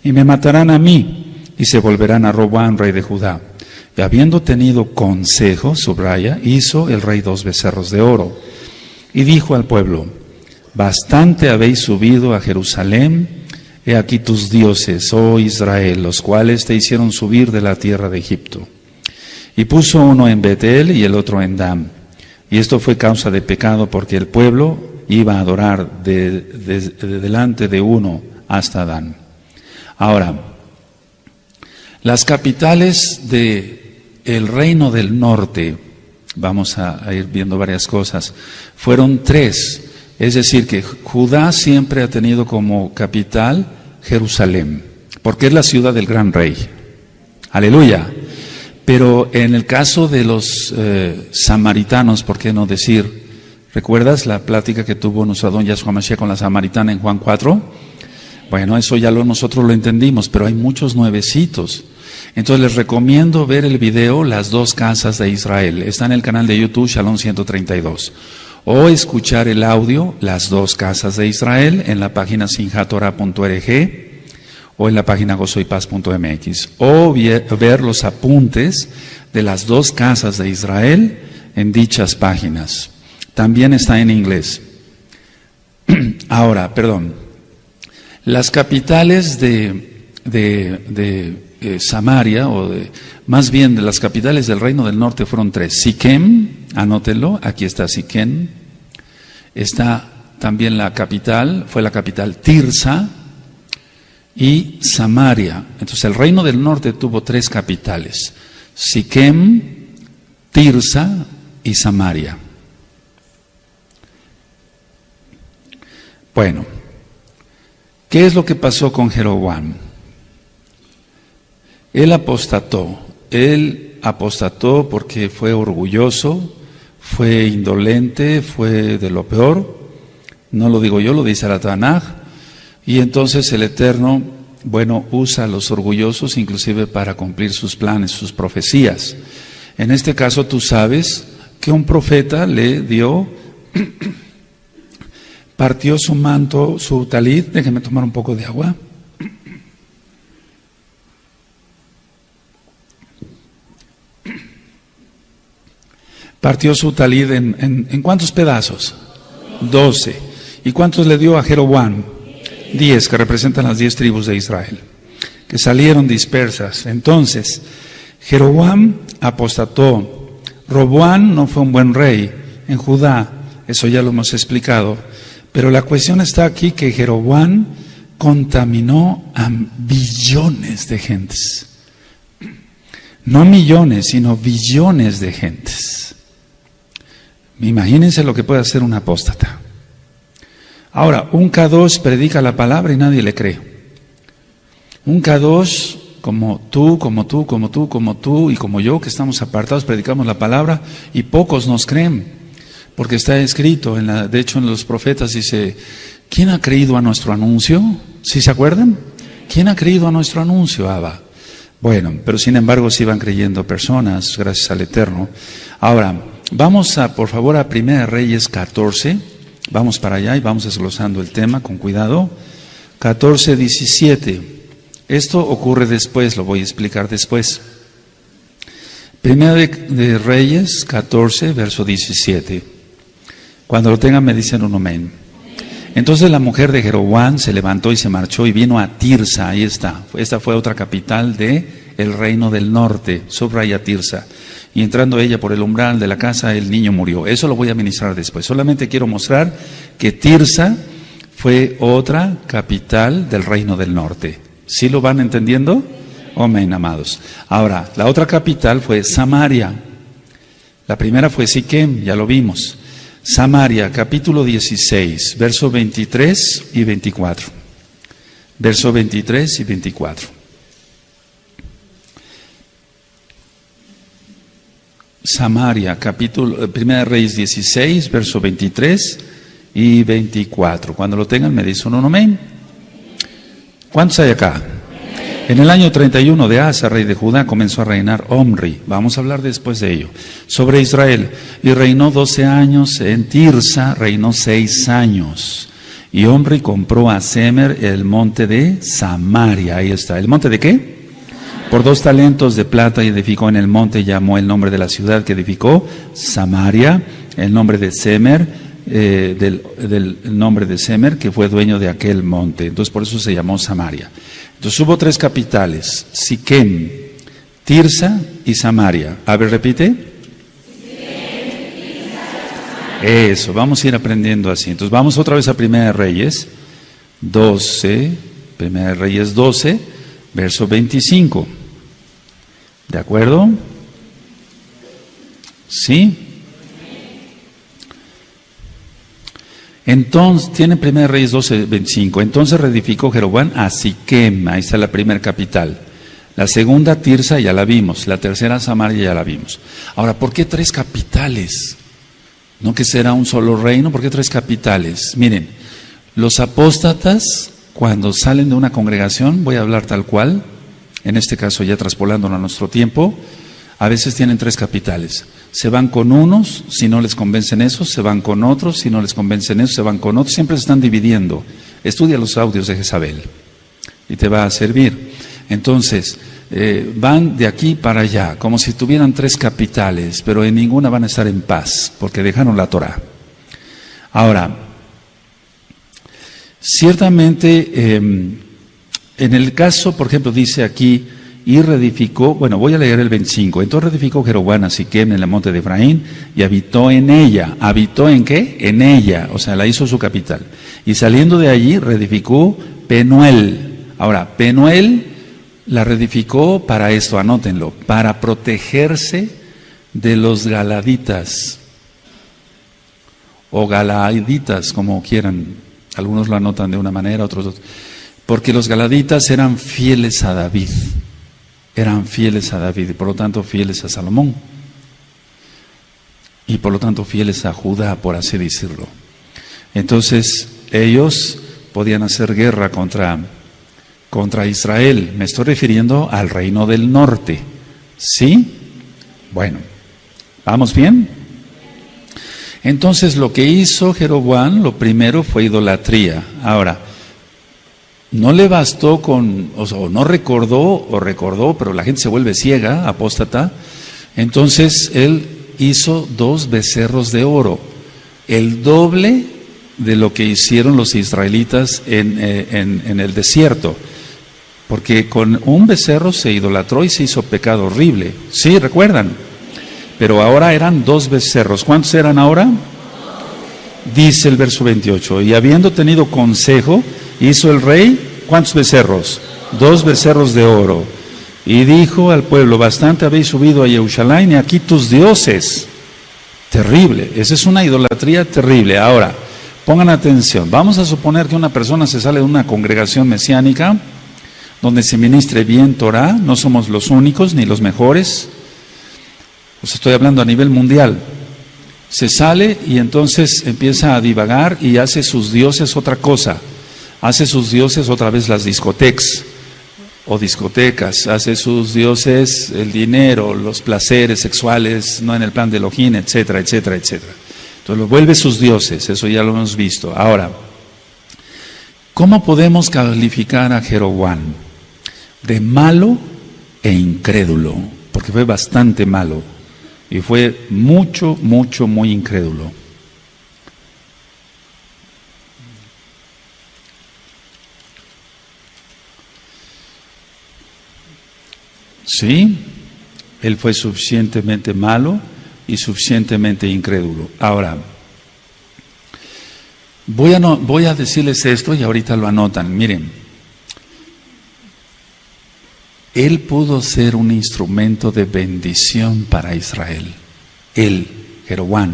y me matarán a mí, y se volverán a Roboam, rey de Judá. Y habiendo tenido consejo, subraya, hizo el rey 2 becerros de oro, y dijo al pueblo: bastante habéis subido a Jerusalén, he aquí tus dioses, oh Israel, los cuales te hicieron subir de la tierra de Egipto. Y puso uno en Betel y el otro en Dan. Y esto fue causa de pecado, porque el pueblo iba a adorar de delante de uno hasta Dan. Ahora, las capitales del reino del norte, vamos a ir viendo varias cosas, fueron 3. Es decir, que Judá siempre ha tenido como capital Jerusalén, porque es la ciudad del gran rey. Aleluya. Pero en el caso de los samaritanos, ¿por qué no decir? ¿Recuerdas la plática que tuvo nuestro Adón Yahshua Mashiach con la samaritana en Juan 4? Bueno, eso ya nosotros lo entendimos, pero hay muchos nuevecitos. Entonces les recomiendo ver el video Las 2 casas de Israel. Está en el canal de YouTube Shalom 132. O escuchar el audio Las 2 casas de Israel en la página sinjatorah.org o en la página gozoypaz.mx. O ver los apuntes de Las 2 casas de Israel en dichas páginas. También está en inglés. Ahora, las capitales de Samaria, más bien de las capitales del reino del norte fueron 3. Siquem, anótenlo, aquí está Siquem. Está también la capital, fue la capital Tirsa y Samaria. Entonces el reino del norte tuvo 3 capitales: Siquem, Tirsa y Samaria. Bueno, ¿qué es lo que pasó con Jeroboam? Él apostató porque fue orgulloso, fue indolente, fue de lo peor. No lo digo yo, lo dice la Tanaj. Y entonces el Eterno, usa a los orgullosos inclusive para cumplir sus planes, sus profecías. En este caso tú sabes que un profeta le dio, partió su manto, su talid. Déjenme tomar un poco de agua. Partió su talid ¿en cuántos pedazos? 12. ¿Y cuántos le dio a Jeroboam? 10, que representan las 10 tribus de Israel, que salieron dispersas. Entonces, Jeroboam apostató. Roboam no fue un buen rey en Judá, eso ya lo hemos explicado. Pero la cuestión está aquí, que Jeroboam contaminó a billones de gentes. No millones, sino billones de gentes. Imagínense lo que puede hacer un apóstata. Ahora, un Kadosh predica la palabra y nadie le cree. Un Kadosh como tú y como yo, que estamos apartados, predicamos la palabra y pocos nos creen. Porque está escrito, de hecho en los profetas dice: ¿quién ha creído a nuestro anuncio? ¿Sí se acuerdan? ¿Quién ha creído a nuestro anuncio, Abba? Bueno, pero sin embargo sí van creyendo personas, gracias al Eterno. Ahora, vamos por favor a 1 Reyes 14, vamos para allá y vamos desglosando el tema con cuidado. 14:17, esto ocurre después, lo voy a explicar después. 1 de Reyes 14, verso 17. Cuando lo tengan me dicen un amén. Entonces la mujer de Jeroboam se levantó y se marchó y vino a Tirsa. Ahí está. Esta fue otra capital del reino del norte. Subraya Tirsa. Y entrando ella por el umbral de la casa, el niño murió. Eso lo voy a ministrar después. Solamente quiero mostrar que Tirsa fue otra capital del reino del norte. ¿Sí lo van entendiendo? Amén, amados. Ahora, la otra capital fue Samaria. La primera fue Siquem, ya lo vimos. Samaria, capítulo 16, verso 23 y 24. Verso 23 y 24. Samaria, capítulo 1 Reyes 16, verso 23 y 24. Cuando lo tengan me dicen un amén. ¿Cuántos hay acá? En el año 31 de Asa, rey de Judá, comenzó a reinar Omri, vamos a hablar después de ello, sobre Israel, y reinó 12 años. En Tirsa reinó 6 años, Y Omri compró a Semer el monte de Samaria. Ahí está. ¿El monte de qué? Por 2 talentos de plata y edificó en el monte, llamó el nombre de la ciudad que edificó Samaria, el nombre de Semer, del nombre de Semer, que fue dueño de aquel monte. Entonces por eso se llamó Samaria. Entonces hubo 3 capitales: Siquem, Tirsa y Samaria. A ver, repite. Eso, vamos a ir aprendiendo así. Entonces vamos otra vez a Primera de Reyes 12, Primera de Reyes 12, verso 25. ¿De acuerdo? ¿Sí? Entonces, tiene Primera de Reyes 12, 25. Entonces reedificó Jeroboam a Siquem, ahí está la primera capital. La segunda, Tirsa, ya la vimos. La tercera, Samaria, ya la vimos. Ahora, ¿por qué 3 capitales? ¿No que será un solo reino? ¿Por qué 3 capitales? Miren, los apóstatas, cuando salen de una congregación, voy a hablar tal cual, en este caso ya traspolándolo a nuestro tiempo, a veces tienen 3 capitales. Se van con unos, si no les convencen esos, se van con otros, si no les convencen esos, se van con otros, siempre se están dividiendo. Estudia los audios de Jezabel y te va a servir. Entonces, van de aquí para allá, como si tuvieran 3 capitales, pero en ninguna van a estar en paz, porque dejaron la Torá. Ahora, ciertamente, en el caso, por ejemplo, dice aquí, y reedificó, bueno, voy a leer el 25. Entonces reedificó Jeroboam a Siquem en el monte de Efraín y habitó en ella. ¿Habitó en qué? En ella, o sea, la hizo su capital. Y saliendo de allí, reedificó Penuel. Ahora, Penuel la reedificó para esto, anótenlo, para protegerse de los galaditas, o galaiditas, como quieran. Algunos lo anotan de una manera, otros. Porque los galaditas eran fieles a David. Eran fieles a David y por lo tanto fieles a Salomón. Y por lo tanto fieles a Judá, por así decirlo. Entonces, ellos podían hacer guerra contra Israel. Me estoy refiriendo al reino del norte. ¿Sí? Bueno, ¿vamos bien? Entonces lo que hizo Jeroboam, lo primero fue idolatría. Ahora, no le bastó o no recordó, o recordó, pero la gente se vuelve ciega, apóstata. Entonces él hizo 2 becerros de oro, el doble de lo que hicieron los israelitas en el desierto. Porque con un becerro se idolatró y se hizo pecado horrible. ¿Sí? ¿Recuerdan? Pero ahora eran 2 becerros. ¿Cuántos eran ahora? Dice el verso 28. Y habiendo tenido consejo, hizo el rey, ¿cuántos becerros? 2 becerros de oro. Y dijo al pueblo, bastante habéis subido a Jerusalén y aquí tus dioses. Terrible. Esa es una idolatría terrible. Ahora, pongan atención. Vamos a suponer que una persona se sale de una congregación mesiánica donde se ministre bien Torah, no somos los únicos ni los mejores, pues estoy hablando a nivel mundial. Se sale y entonces empieza a divagar y hace sus dioses otra cosa, hace sus dioses otra vez las discotecas o discotecas, hace sus dioses el dinero, los placeres sexuales, no en el plan de Elohim, etcétera, etcétera, etcétera. Entonces lo vuelve sus dioses, eso ya lo hemos visto. Ahora, ¿cómo podemos calificar a Jeroboam? De malo e incrédulo, porque fue bastante malo y fue muy incrédulo. Sí, él fue suficientemente malo y suficientemente incrédulo. Ahora, voy a decirles esto y ahorita lo anotan. Miren, él pudo ser un instrumento de bendición para Israel. Él, Jeroboam,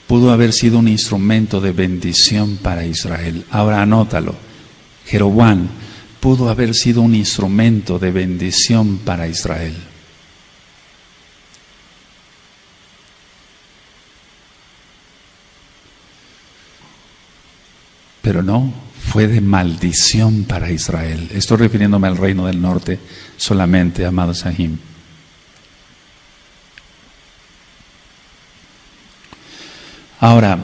pudo haber sido un instrumento de bendición para Israel. Ahora anótalo. Jeroboam pudo haber sido un instrumento de bendición para Israel. Pero no, fue de maldición para Israel. Estoy refiriéndome al reino del norte solamente, amados Sahim. Ahora,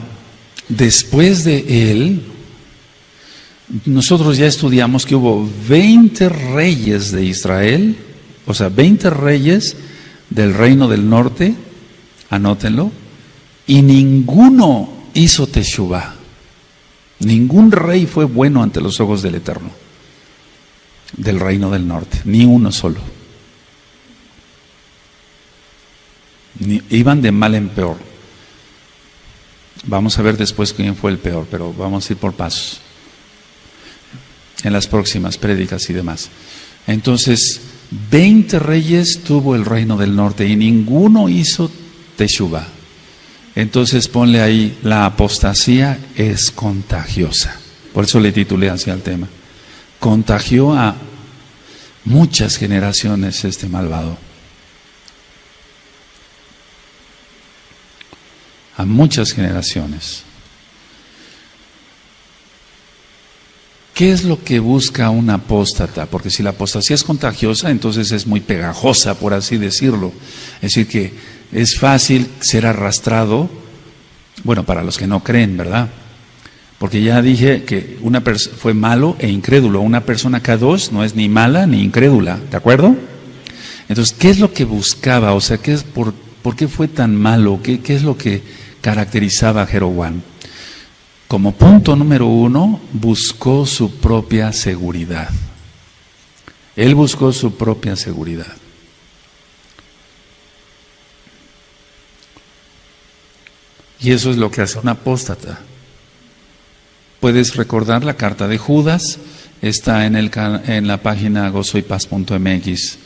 después de él, Nosotros ya estudiamos que hubo 20 reyes de Israel, o sea, 20 reyes del reino del norte, anótenlo, y ninguno hizo teshuvá. Ningún rey fue bueno ante los ojos del Eterno, del reino del norte, ni uno solo. Iban de mal en peor. Vamos a ver después quién fue el peor, pero vamos a ir por pasos en las próximas prédicas y demás. Entonces, 20 reyes tuvo el reino del norte y ninguno hizo teshuvá. Entonces ponle ahí, la apostasía es contagiosa. Por eso le titulé así al tema. Contagió a muchas generaciones este malvado. A muchas generaciones. ¿Qué es lo que busca un apóstata? Porque si la apostasía es contagiosa, entonces es muy pegajosa, por así decirlo. Es decir, que es fácil ser arrastrado, bueno, para los que no creen, ¿verdad? Porque ya dije que fue malo e incrédulo. Una persona K2 no es ni mala ni incrédula, ¿de acuerdo? Entonces, ¿qué es lo que buscaba? O sea, ¿por qué fue tan malo? ¿Qué es lo que caracterizaba a Jeroboam? Como punto número 1, buscó su propia seguridad. Él buscó su propia seguridad. Y eso es lo que hace un apóstata. Puedes recordar la carta de Judas, está en la página gozoypaz.mx,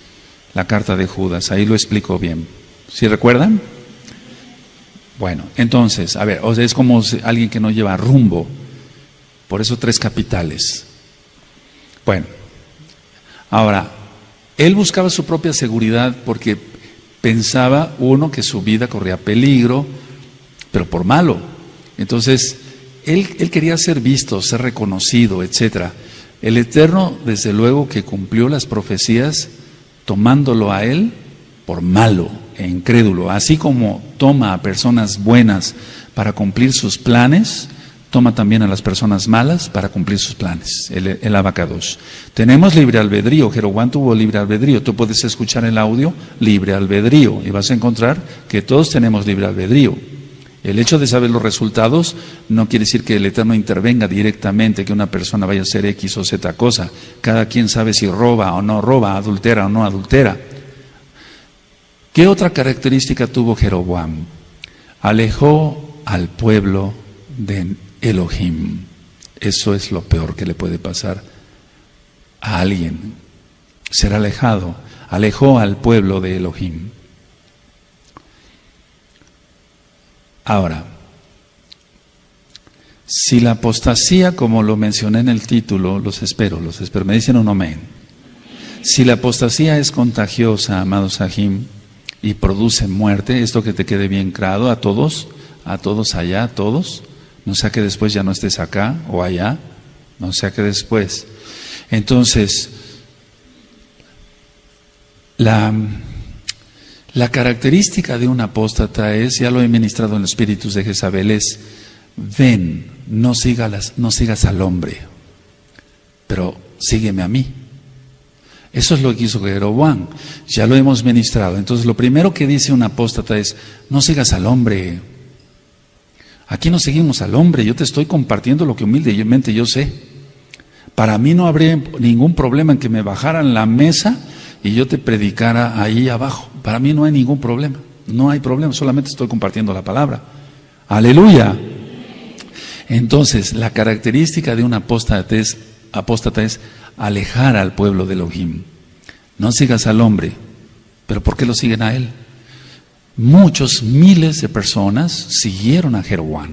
la carta de Judas, ahí lo explico bien. ¿Sí recuerdan? Bueno, entonces, a ver, o sea, es como alguien que no lleva rumbo, por eso 3 capitales. Bueno, ahora, él buscaba su propia seguridad porque pensaba, uno, que su vida corría peligro, pero por malo. Entonces, él quería ser visto, ser reconocido, etcétera. El Eterno, desde luego, que cumplió las profecías tomándolo a él por malo e incrédulo. Así como toma a personas buenas para cumplir sus planes, toma también a las personas malas para cumplir sus planes. El abacados. Tenemos libre albedrío. Jeroboam tuvo libre albedrío. Tú puedes escuchar el audio libre albedrío y vas a encontrar que todos tenemos libre albedrío. El hecho de saber los resultados no quiere decir que el Eterno intervenga directamente, que una persona vaya a hacer X o Z cosa. Cada quien sabe si roba o no roba, adultera o no adultera. ¿Qué otra característica tuvo Jeroboam? Alejó al pueblo de Elohim. Eso es lo peor que le puede pasar a alguien. Ser alejado. Alejó al pueblo de Elohim. Ahora, si la apostasía, como lo mencioné en el título, los espero, me dicen un amén. Si la apostasía es contagiosa, amados Sahim, y produce muerte, esto que te quede bien claro a todos allá, a todos, no sea que después ya no estés acá o allá, no sea que después. Entonces, la característica de un apóstata es, ya lo he ministrado en los espíritus de Jezabel, es: ven, no sigas al hombre, pero sígueme a mí. Eso es lo que hizo Jeroboam, ya lo hemos ministrado. Entonces, lo primero que dice un apóstata es: no sigas al hombre. Aquí no seguimos al hombre, yo te estoy compartiendo lo que humildemente yo sé. Para mí no habría ningún problema en que me bajaran la mesa y yo te predicara ahí abajo. Para mí no hay ningún problema, no hay problema, solamente estoy compartiendo la palabra. ¡Aleluya! Entonces, la característica de un apóstata es alejar al pueblo de Elohim. No sigas al hombre, pero ¿por qué lo siguen a él? Muchos miles de personas siguieron a Jeroboam.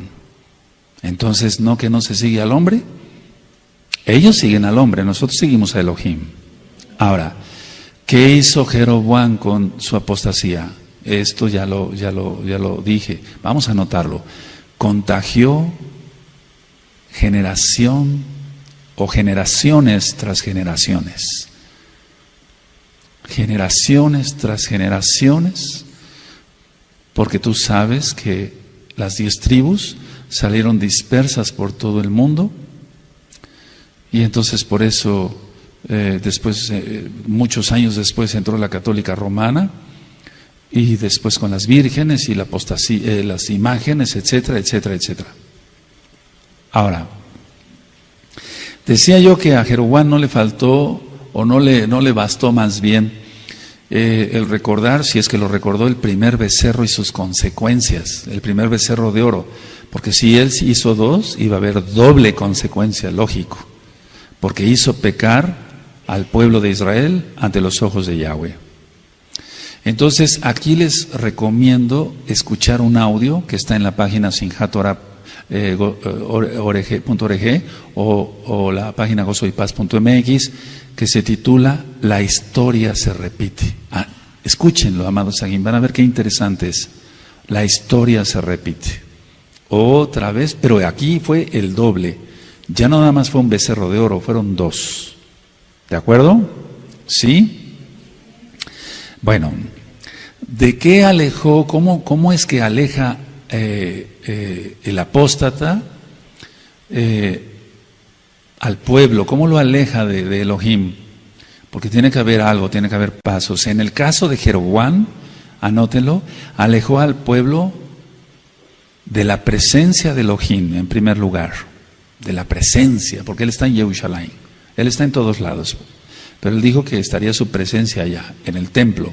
Entonces, ¿no que no se sigue al hombre? Ellos siguen al hombre, nosotros seguimos a Elohim. Ahora, ¿qué hizo Jeroboam con su apostasía? Esto ya lo dije, vamos a anotarlo. Contagió generación o generaciones tras generaciones. Generaciones tras generaciones, porque tú sabes que las 10 tribus salieron dispersas por todo el mundo, Y entonces por eso, después, muchos años después entró la católica romana, y después con las vírgenes y la apostasía, las imágenes, etcétera, etcétera, etcétera. Ahora, decía yo que a Jeroboam no le faltó, o no le bastó más bien, el recordar, si es que lo recordó, el primer becerro y sus consecuencias, el primer becerro de oro, porque si él hizo dos, iba a haber doble consecuencia, lógico, porque hizo pecar al pueblo de Israel ante los ojos de Yahweh. Entonces, aquí les recomiendo escuchar un audio que está en la página sinjatorah.org o la página gozoypaz.mx, que se titula La historia se repite. Escúchenlo, amados Saguín, van a ver qué interesante es. La historia se repite. Otra vez, pero aquí fue el doble. Ya no nada más fue un becerro de oro, fueron dos. ¿De acuerdo? ¿Sí? Bueno, ¿de qué alejó? ¿Cómo es que aleja el apóstata al pueblo? ¿Cómo lo aleja de Elohim? Porque tiene que haber algo, tiene que haber pasos. En el caso de Jeroboam, anótenlo, alejó al pueblo de la presencia de Elohim, en primer lugar, de la presencia, porque él está en Jerusalén, él está en todos lados, pero él dijo que estaría su presencia allá, en el templo,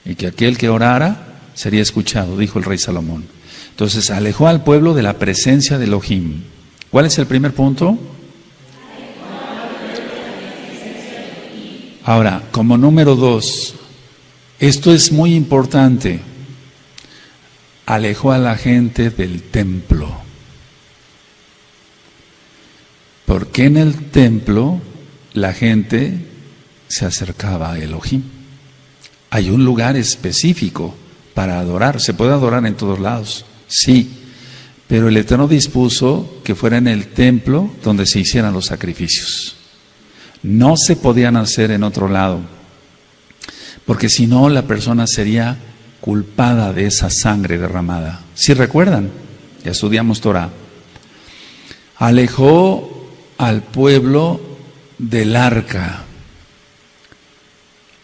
y que aquel que orara sería escuchado, dijo el rey Salomón. Entonces alejó al pueblo de la presencia de Elohim. ¿Cuál es el primer punto? Ahora, como número 2, esto es muy importante, alejó a la gente del templo. Porque en el templo la gente se acercaba a Elohim. Hay un lugar específico para adorar. Se puede adorar en todos lados, sí, pero el Eterno dispuso que fuera en el templo donde se hicieran los sacrificios. No se podían hacer en otro lado, porque si no la persona sería culpada de esa sangre derramada. ¿Sí recuerdan? Ya estudiamos Torah. Alejó al pueblo del arca.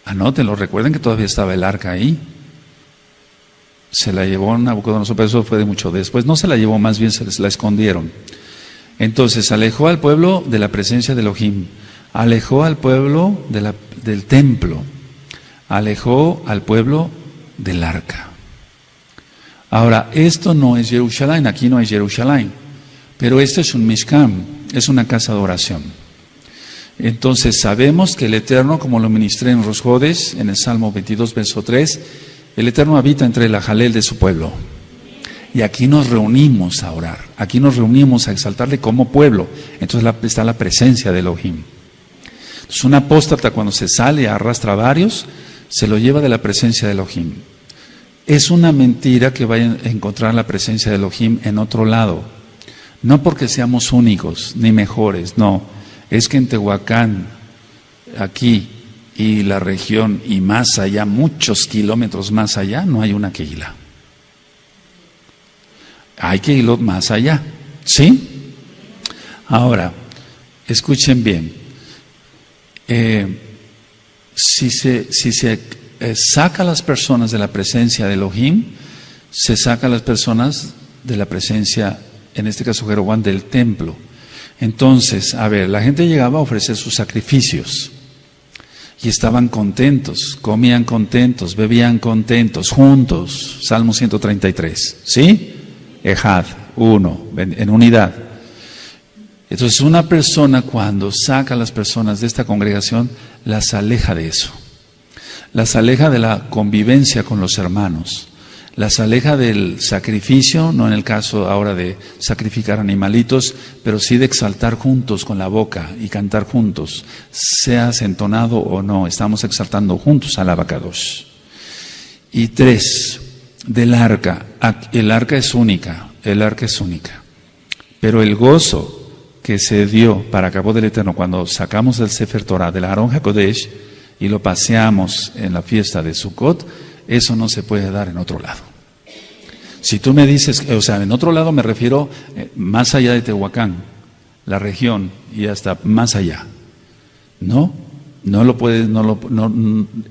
Anótenlo, recuerden que todavía estaba el arca ahí. Se la llevó Nabucodonosor, pero eso fue de mucho después. No se la llevó, más bien se la escondieron. Entonces alejó al pueblo de la presencia de Elohim, alejó al pueblo del templo, alejó al pueblo del arca. Ahora, esto no es Jerusalén, aquí no es Jerusalén, pero esto es un Mishkan, es una casa de oración. Entonces sabemos que el Eterno, como lo ministré en Rosh Hodesh, en el Salmo 22, verso 3, el Eterno habita entre la jalel de su pueblo. Y aquí nos reunimos a orar, aquí nos reunimos a exaltarle como pueblo. Entonces está la presencia de Elohim. Entonces un apóstata cuando se sale, arrastra a varios, se lo lleva de la presencia de Elohim. Es una mentira que vayan a encontrar la presencia de Elohim en otro lado. No porque seamos únicos ni mejores, no. Es que en Tehuacán, aquí y la región y más allá, muchos kilómetros más allá, no hay una Kehilá. Hay Kehilot más allá, ¿sí? Ahora, escuchen bien. Si se saca a las personas de la presencia de Elohim, se saca a las personas de la presencia, en este caso Jeroboam, del templo. Entonces, a ver, la gente llegaba a ofrecer sus sacrificios y estaban contentos, comían contentos, bebían contentos, juntos. Salmo 133, ¿sí? Ejad, uno, en unidad. Entonces, una persona cuando saca a las personas de esta congregación, las aleja de eso. Las aleja de la convivencia con los hermanos. Las aleja del sacrificio, no en el caso ahora de sacrificar animalitos, pero sí de exaltar juntos con la boca y cantar juntos, seas entonado o no, estamos exaltando juntos al Abacadosh. Y 3, del arca. El arca es única, pero el gozo que se dio para Kabod del Eterno cuando sacamos el Sefer Torah del Aarón HaKodesh y lo paseamos en la fiesta de Sukkot, eso no se puede dar en otro lado. Si tú me dices, o sea, en otro lado me refiero más allá de Tehuacán, la región y hasta más allá. No lo puedes,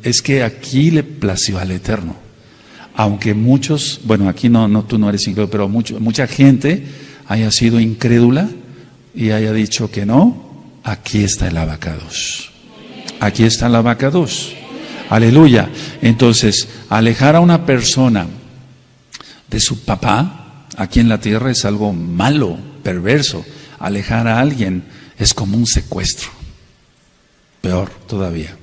es que aquí le plació al Eterno. Aunque muchos, bueno, aquí tú no eres incrédulo, pero mucha gente haya sido incrédula y haya dicho que no, aquí está el abacados. Aquí está el abacados. Aleluya. Entonces, alejar a una persona de su papá aquí en la tierra es algo malo, perverso. Alejar a alguien es como un secuestro. Peor todavía.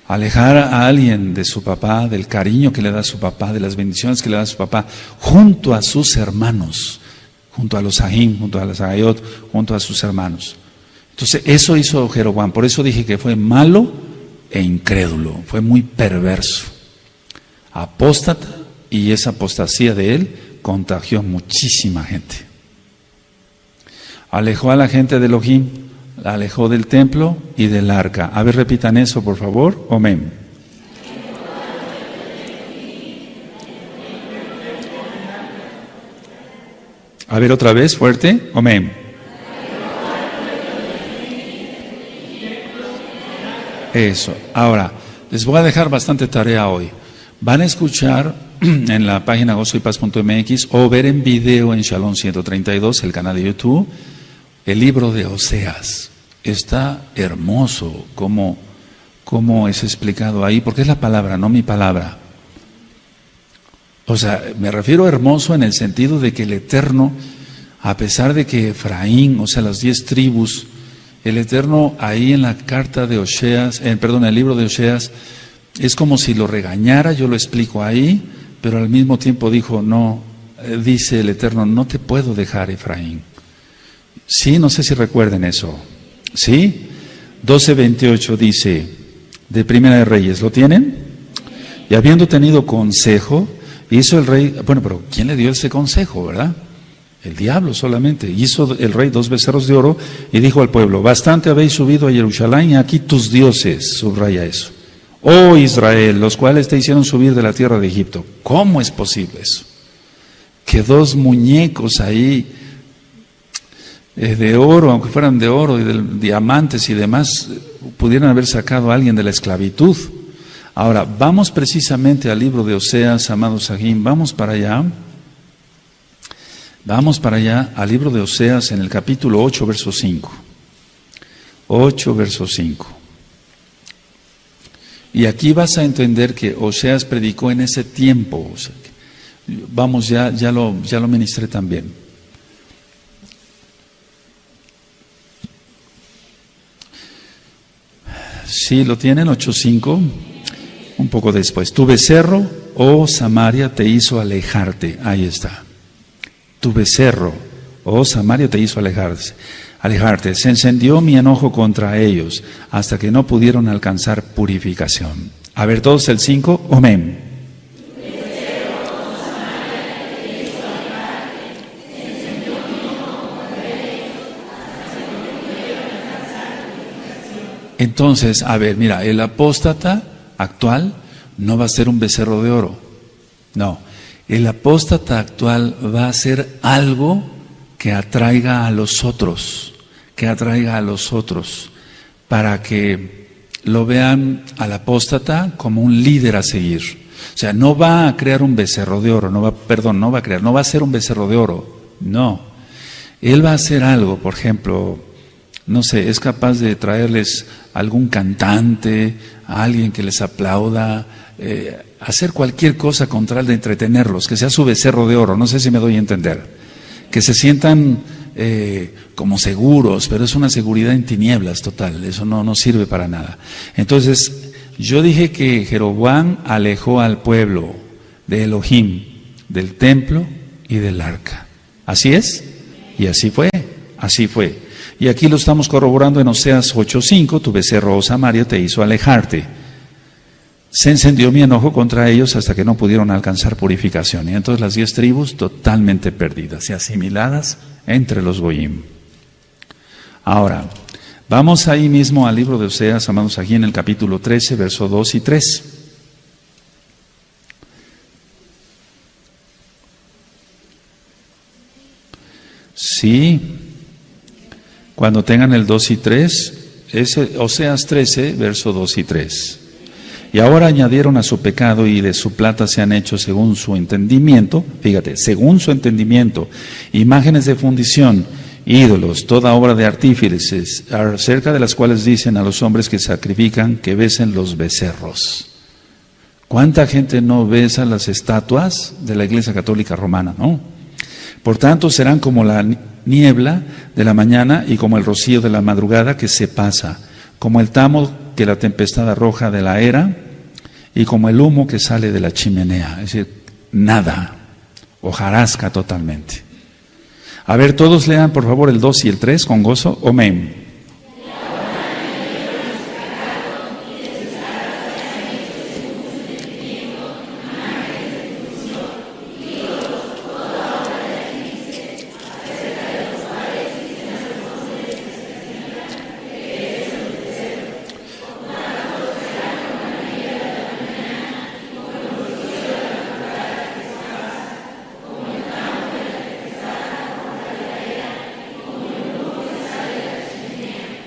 Alejar a alguien de su papá, del cariño que le da a su papá, de las bendiciones que le da a su papá, junto a sus hermanos, junto a los Sahim, junto a los Agayot, junto a sus hermanos. Entonces, eso hizo Jeroboam. Por eso dije que fue malo e incrédulo, fue muy perverso. Apóstata, y esa apostasía de él contagió a muchísima gente. Alejó a la gente de Elohim, la alejó del templo y del arca. A ver, repitan eso, por favor. Amén. A ver, otra vez, fuerte. Amén. Eso. Ahora, les voy a dejar bastante tarea hoy. Van a escuchar en la página gozoypaz.mx o ver en video en Shalom 132, el canal de YouTube, el libro de Oseas. Está hermoso cómo es explicado ahí, porque es la palabra, no mi palabra. O sea, me refiero a hermoso en el sentido de que el Eterno, a pesar de que Efraín, o sea, las 10 tribus, el Eterno ahí en la carta de Oseas, en el libro de Oseas, es como si lo regañara, yo lo explico ahí, pero al mismo tiempo dijo, no, dice el Eterno, no te puedo dejar, Efraín. Sí, no sé si recuerden eso. ¿Sí? 12:28 dice, de Primera de Reyes, ¿lo tienen? Y habiendo tenido consejo, hizo el rey, bueno, pero ¿quién le dio ese consejo, verdad? El diablo solamente. Hizo el rey 2 becerros de oro y dijo al pueblo, bastante habéis subido a Jerusalén y aquí tus dioses, subraya eso. Oh Israel, los cuales te hicieron subir de la tierra de Egipto. ¿Cómo es posible eso? Que 2 muñecos ahí de oro, aunque fueran de oro y de diamantes y demás, pudieran haber sacado a alguien de la esclavitud. Ahora, vamos precisamente al libro de Oseas, amados Sahim, vamos para allá al libro de Oseas en el capítulo 8, verso 5. 8, verso 5. Y aquí vas a entender que Oseas predicó en ese tiempo. O sea, vamos, ya lo ministré también. Sí, lo tienen, 8:5, un poco después. Tu becerro, oh Samaria, te hizo alejarte. Ahí está. Tu becerro, oh Samaria, te hizo alejarte. Se encendió mi enojo contra ellos, hasta que no pudieron alcanzar purificación. A ver, todos el 5, amén. Entonces, a ver, mira, el apóstata actual no va a ser un becerro de oro. No, el apóstata actual va a ser algo que atraiga a los otros, para que lo vean al apóstata como un líder a seguir. O sea, no va a crear un becerro de oro, no va a ser un becerro de oro, no. Él va a hacer algo, por ejemplo, no sé, es capaz de traerles algún cantante, a alguien que les aplauda, hacer cualquier cosa con tal de entretenerlos, que sea su becerro de oro, no sé si me doy a entender, que se sientan como seguros, pero es una seguridad en tinieblas total, eso no sirve para nada. Entonces, yo dije que Jeroboam alejó al pueblo de Elohim, del templo y del arca. ¿Así es? Y así fue. Y aquí lo estamos corroborando en Oseas 8:5, tu becerro, oh Samaria, te hizo alejarte. Se encendió mi enojo contra ellos hasta que no pudieron alcanzar purificación. Y entonces las 10 tribus totalmente perdidas y asimiladas entre los goyim. Ahora, vamos ahí mismo al libro de Oseas, amados, aquí en el capítulo 13, versos 2 y 3. Sí. Cuando tengan el 2 y 3, es Oseas 13, verso 2 y 3. Y ahora añadieron a su pecado y de su plata se han hecho según su entendimiento, fíjate, según su entendimiento, imágenes de fundición, ídolos, toda obra de artífices, acerca de las cuales dicen a los hombres que sacrifican que besen los becerros. ¿Cuánta gente no besa las estatuas de la Iglesia Católica Romana, no? Por tanto, serán como la niebla de la mañana y como el rocío de la madrugada que se pasa, como el tamo que la tempestad arroja de la era y como el humo que sale de la chimenea. Es decir, nada, hojarasca totalmente. A ver, todos lean por favor el 2 y el 3 con gozo. Amén.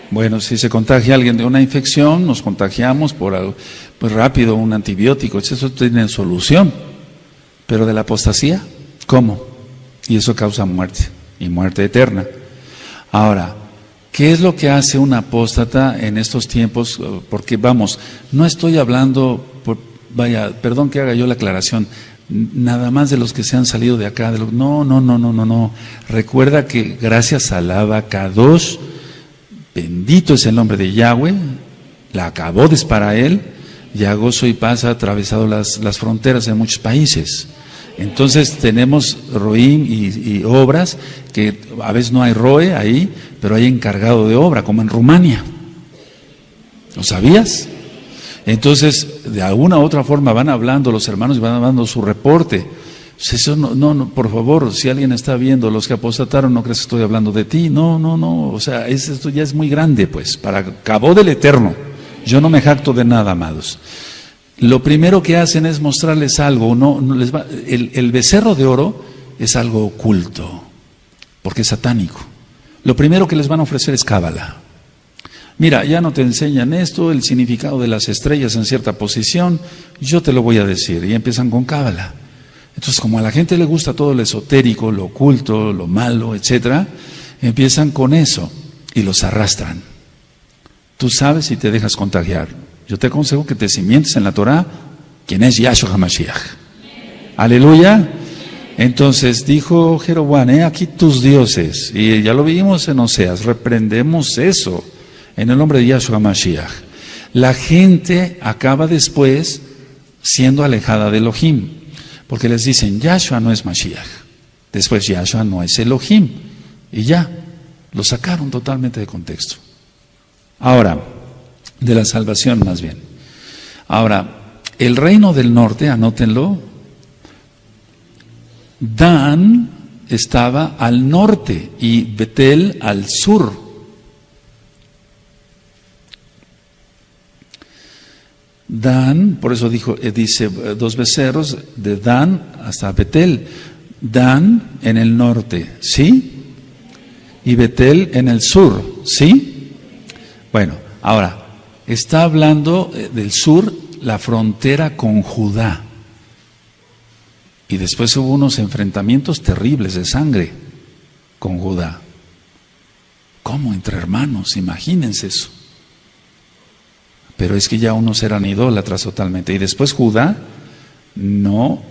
Bueno, si se contagia alguien de una infección, nos contagiamos por algo, pues rápido, un antibiótico, eso tiene solución. Pero de la apostasía, ¿cómo? Y eso causa muerte, y muerte eterna. Ahora, ¿qué es lo que hace un apóstata en estos tiempos? Porque vamos, no estoy hablando, perdón que haga yo la aclaración, nada más de los que se han salido de acá, no. Recuerda que gracias al Abacadosh, bendito es el nombre de Yahweh, la acabodes para él, ya gozo y paz ha atravesado las fronteras de muchos países. Entonces tenemos roim y obras que a veces no hay roe ahí, pero hay encargado de obra, como en Rumania. ¿Lo sabías? Entonces, de alguna u otra forma van hablando los hermanos y van dando su reporte. Eso no, por favor, si alguien está viendo los que apostataron, no crees que estoy hablando de ti. No, o sea, esto ya es muy grande, pues, para cabo del Eterno. Yo no me jacto de nada, amados. Lo primero que hacen es mostrarles algo, el becerro de oro es algo oculto, porque es satánico. Lo primero que les van a ofrecer es cábala. Mira, ya no te enseñan esto, el significado de las estrellas en cierta posición, yo te lo voy a decir, y empiezan con cábala. Entonces, como a la gente le gusta todo lo esotérico, lo oculto, lo malo, etcétera, empiezan con eso y los arrastran. Tú sabes si te dejas contagiar. Yo te aconsejo que te cimientes en la Torah, quien es Yahshua HaMashiach. Aleluya. Entonces dijo Jeroboam, aquí tus dioses, y ya lo vimos en Oseas, reprendemos eso en el nombre de Yahshua HaMashiach. La gente acaba después siendo alejada de Elohim. Porque les dicen, Yahshua no es Mashiach, después Yahshua no es Elohim, y ya, lo sacaron totalmente de contexto. Ahora, de la salvación más bien. Ahora, el reino del norte, anótenlo, Dan estaba al norte y Betel al sur. Dan, por eso dice 2 becerros, de Dan hasta Betel. Dan en el norte, ¿sí? Y Betel en el sur, ¿sí? Bueno, ahora, está hablando del sur, la frontera con Judá. Y después hubo unos enfrentamientos terribles de sangre con Judá. ¿Cómo? Entre hermanos, imagínense eso. Pero es que ya unos eran idólatras totalmente. Y después Judá no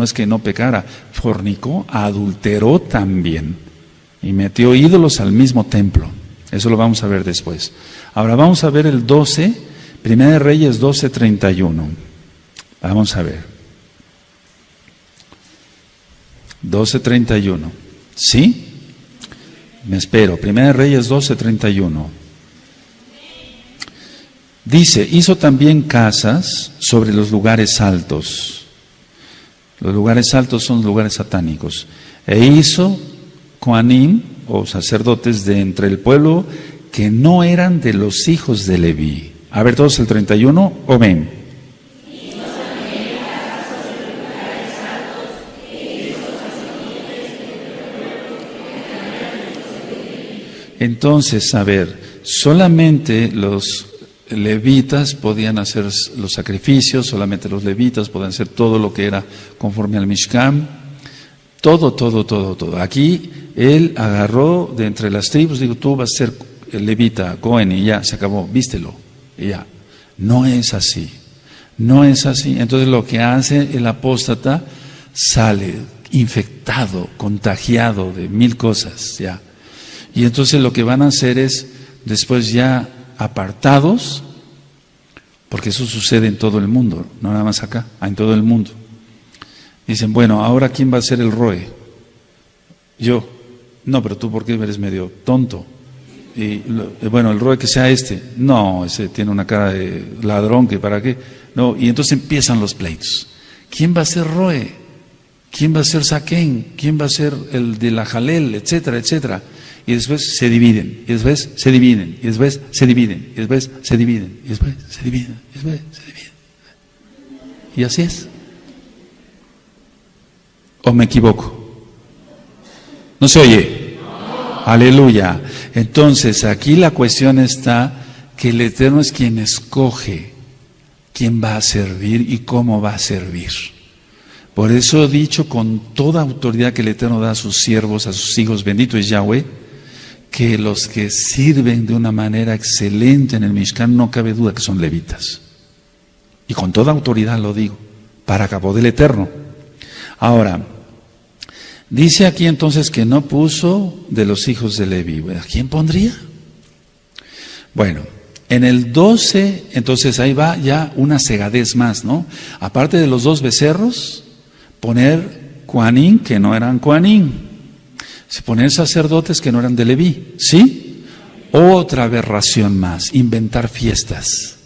es que no pecara, fornicó, adulteró también. Y metió ídolos al mismo templo. Eso lo vamos a ver después. Ahora vamos a ver el 12, Primera de Reyes 12:31. Vamos a ver. 12:31. ¿Sí? Me espero. Primera de Reyes 12:31. Dice, hizo también casas sobre los lugares altos. Los lugares altos son lugares satánicos. E hizo coanim, o sacerdotes de entre el pueblo, que no eran de los hijos de Leví. A ver todos el 31, o ven. Entonces, a ver, solamente los levitas podían hacer los sacrificios, solamente los levitas podían hacer todo lo que era conforme al Mishkan, todo. Aquí él agarró de entre las tribus, digo, tú vas a ser el levita, Cohen, y ya, se acabó, vístelo, y ya. No es así, no es así. Entonces lo que hace el apóstata, sale infectado, contagiado de 1000 cosas, ya. Y entonces lo que van a hacer es, después ya apartados, porque eso sucede en todo el mundo, no nada más acá, en todo el mundo. Dicen, bueno, ahora ¿quién va a ser el roe? Yo. No, pero tú porque eres medio tonto. Y bueno, el roe que sea este. No, ese tiene una cara de ladrón, que para qué. No, y entonces empiezan los pleitos. ¿Quién va a ser roe? ¿Quién va a ser saquén? ¿Quién va a ser el de la jalel? Etcétera, etcétera. Y después se dividen, y después se dividen, y después se dividen, y después se dividen, y después se dividen, y después se dividen. Y así es. ¿O me equivoco? ¿No se oye? Aleluya. Entonces, aquí la cuestión está que el Eterno es quien escoge quién va a servir y cómo va a servir. Por eso he dicho con toda autoridad que el Eterno da a sus siervos, a sus hijos, bendito es Yahweh, que los que sirven de una manera excelente en el Mishkan, no cabe duda que son levitas. Y con toda autoridad lo digo, para cabo del Eterno. Ahora, dice aquí entonces que no puso de los hijos de Leví. ¿A quién pondría? Bueno, en el 12, entonces ahí va ya una cegadez más, ¿no? Aparte de los 2 becerros, poner Kohanim que no eran Kohanim. Poner sacerdotes que no eran de Leví, ¿sí? Otra aberración más, inventar fiestas.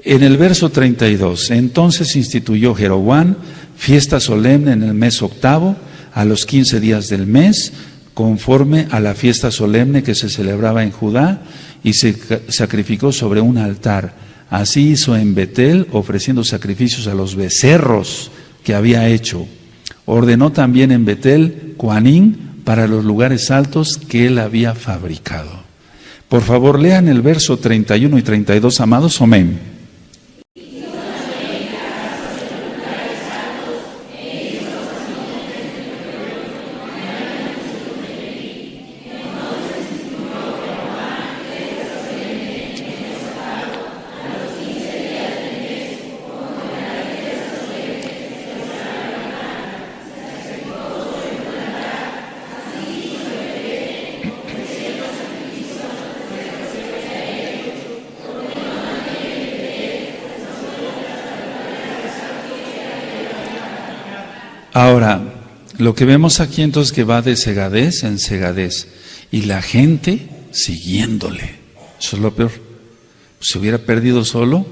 En el verso 32, entonces instituyó Jeroboam fiesta solemne en el mes 8, a los 15 días del mes, conforme a la fiesta solemne que se celebraba en Judá, y se sacrificó sobre un altar. Así hizo en Betel, ofreciendo sacrificios a los becerros que había hecho. Ordenó también en Betel Kohanim para los lugares altos que él había fabricado. Por favor, lean el verso 31 y 32, amados, amén. Ahora, lo que vemos aquí entonces que va de cegadez en cegadez y la gente siguiéndole. Eso es lo peor. Se hubiera perdido solo,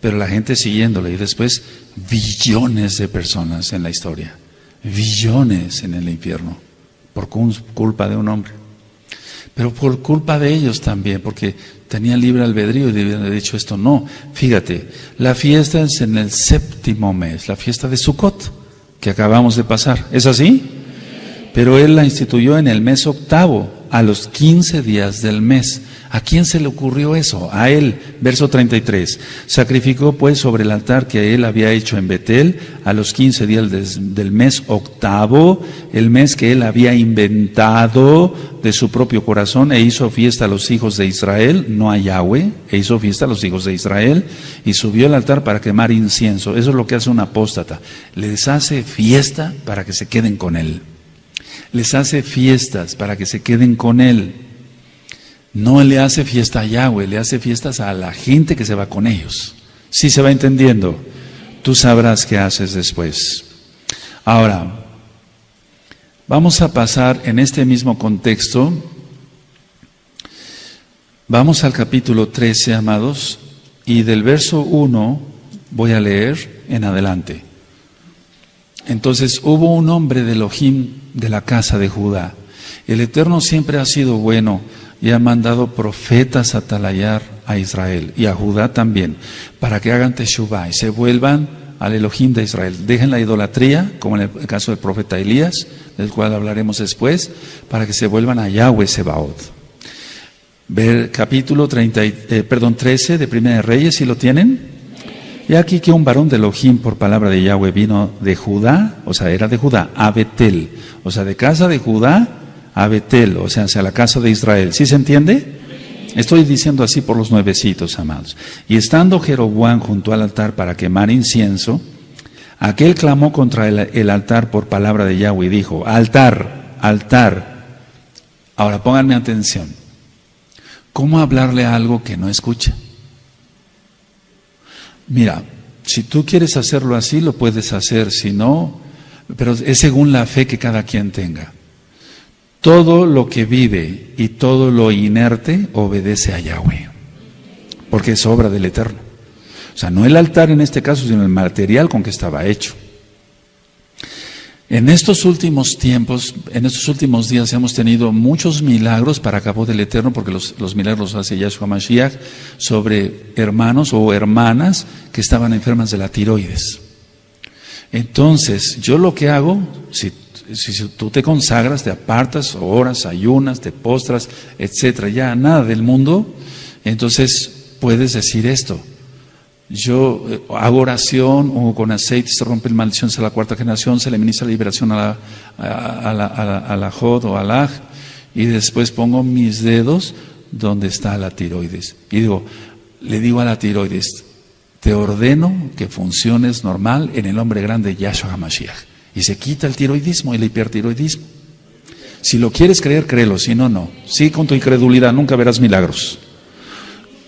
pero la gente siguiéndole y después billones de personas en la historia, billones en el infierno por culpa de un hombre. Pero por culpa de ellos también, porque tenían libre albedrío y debían haber dicho esto. No, fíjate, la fiesta es en el 7º mes, la fiesta de Sukkot, que acabamos de pasar. ¿Es así? Pero él la instituyó en el mes 8, a los 15 días del mes. ¿A quién se le ocurrió eso? A él. Verso 33. Sacrificó pues sobre el altar que él había hecho en Betel a los 15 días del mes 8, el mes que él había inventado de su propio corazón, e hizo fiesta a los hijos de Israel, no a Yahweh, e hizo fiesta a los hijos de Israel, y subió al altar para quemar incienso. Eso es lo que hace un apóstata. Les hace fiesta para que se queden con él. Les hace fiestas para que se queden con él. No le hace fiesta a Yahweh, le hace fiestas a la gente que se va con ellos. ¿Sí se va entendiendo? Tú sabrás qué haces después. Ahora, vamos a pasar en este mismo contexto. Vamos al capítulo 13, amados, y del verso 1 voy a leer en adelante. Entonces, hubo un hombre de Elohim de la casa de Judá. El Eterno siempre ha sido bueno y ha mandado profetas a atalayar a Israel y a Judá también, para que hagan teshuvá y se vuelvan al Elohim de Israel. Dejen la idolatría, como en el caso del profeta Elías, del cual hablaremos después, para que se vuelvan a Yahweh Sebaot. Ver capítulo 13 de Primera de Reyes, ¿sí lo tienen? Y aquí que un varón de Elohim por palabra de Yahweh vino de Judá, o sea, era de Judá, a Betel, o sea, de casa de Judá a Betel, o sea, hacia la casa de Israel. ¿Sí se entiende? Estoy diciendo así por los nuevecitos, amados. Y estando Jeroboam junto al altar para quemar incienso, aquel clamó contra el altar por palabra de Yahweh y dijo: altar, altar. Ahora pónganme atención. ¿Cómo hablarle a algo que no escucha? Mira, si tú quieres hacerlo así, lo puedes hacer, si no, pero es según la fe que cada quien tenga. Todo lo que vive y todo lo inerte obedece a Yahweh, porque es obra del Eterno. O sea, no el altar en este caso, sino el material con que estaba hecho. En estos últimos tiempos, en estos últimos días hemos tenido muchos milagros para cabo del Eterno, porque los milagros hace Yahshua Mashiach sobre hermanos o hermanas que estaban enfermas de la tiroides. Entonces, yo lo que hago, si tú te consagras, te apartas, oras, ayunas, te postras, etcétera, ya nada del mundo, entonces puedes decir esto: yo hago oración, o con aceite se rompe la maldición a la cuarta generación, se le ministra liberación a la Jod o al Aj, y después pongo mis dedos donde está la tiroides. Y le digo a la tiroides: te ordeno que funciones normal en el nombre grande de Yahshua HaMashiach. Y se quita el tiroidismo, el hipertiroidismo. Si lo quieres creer, créelo, si no, no. Sí, con tu incredulidad, nunca verás milagros.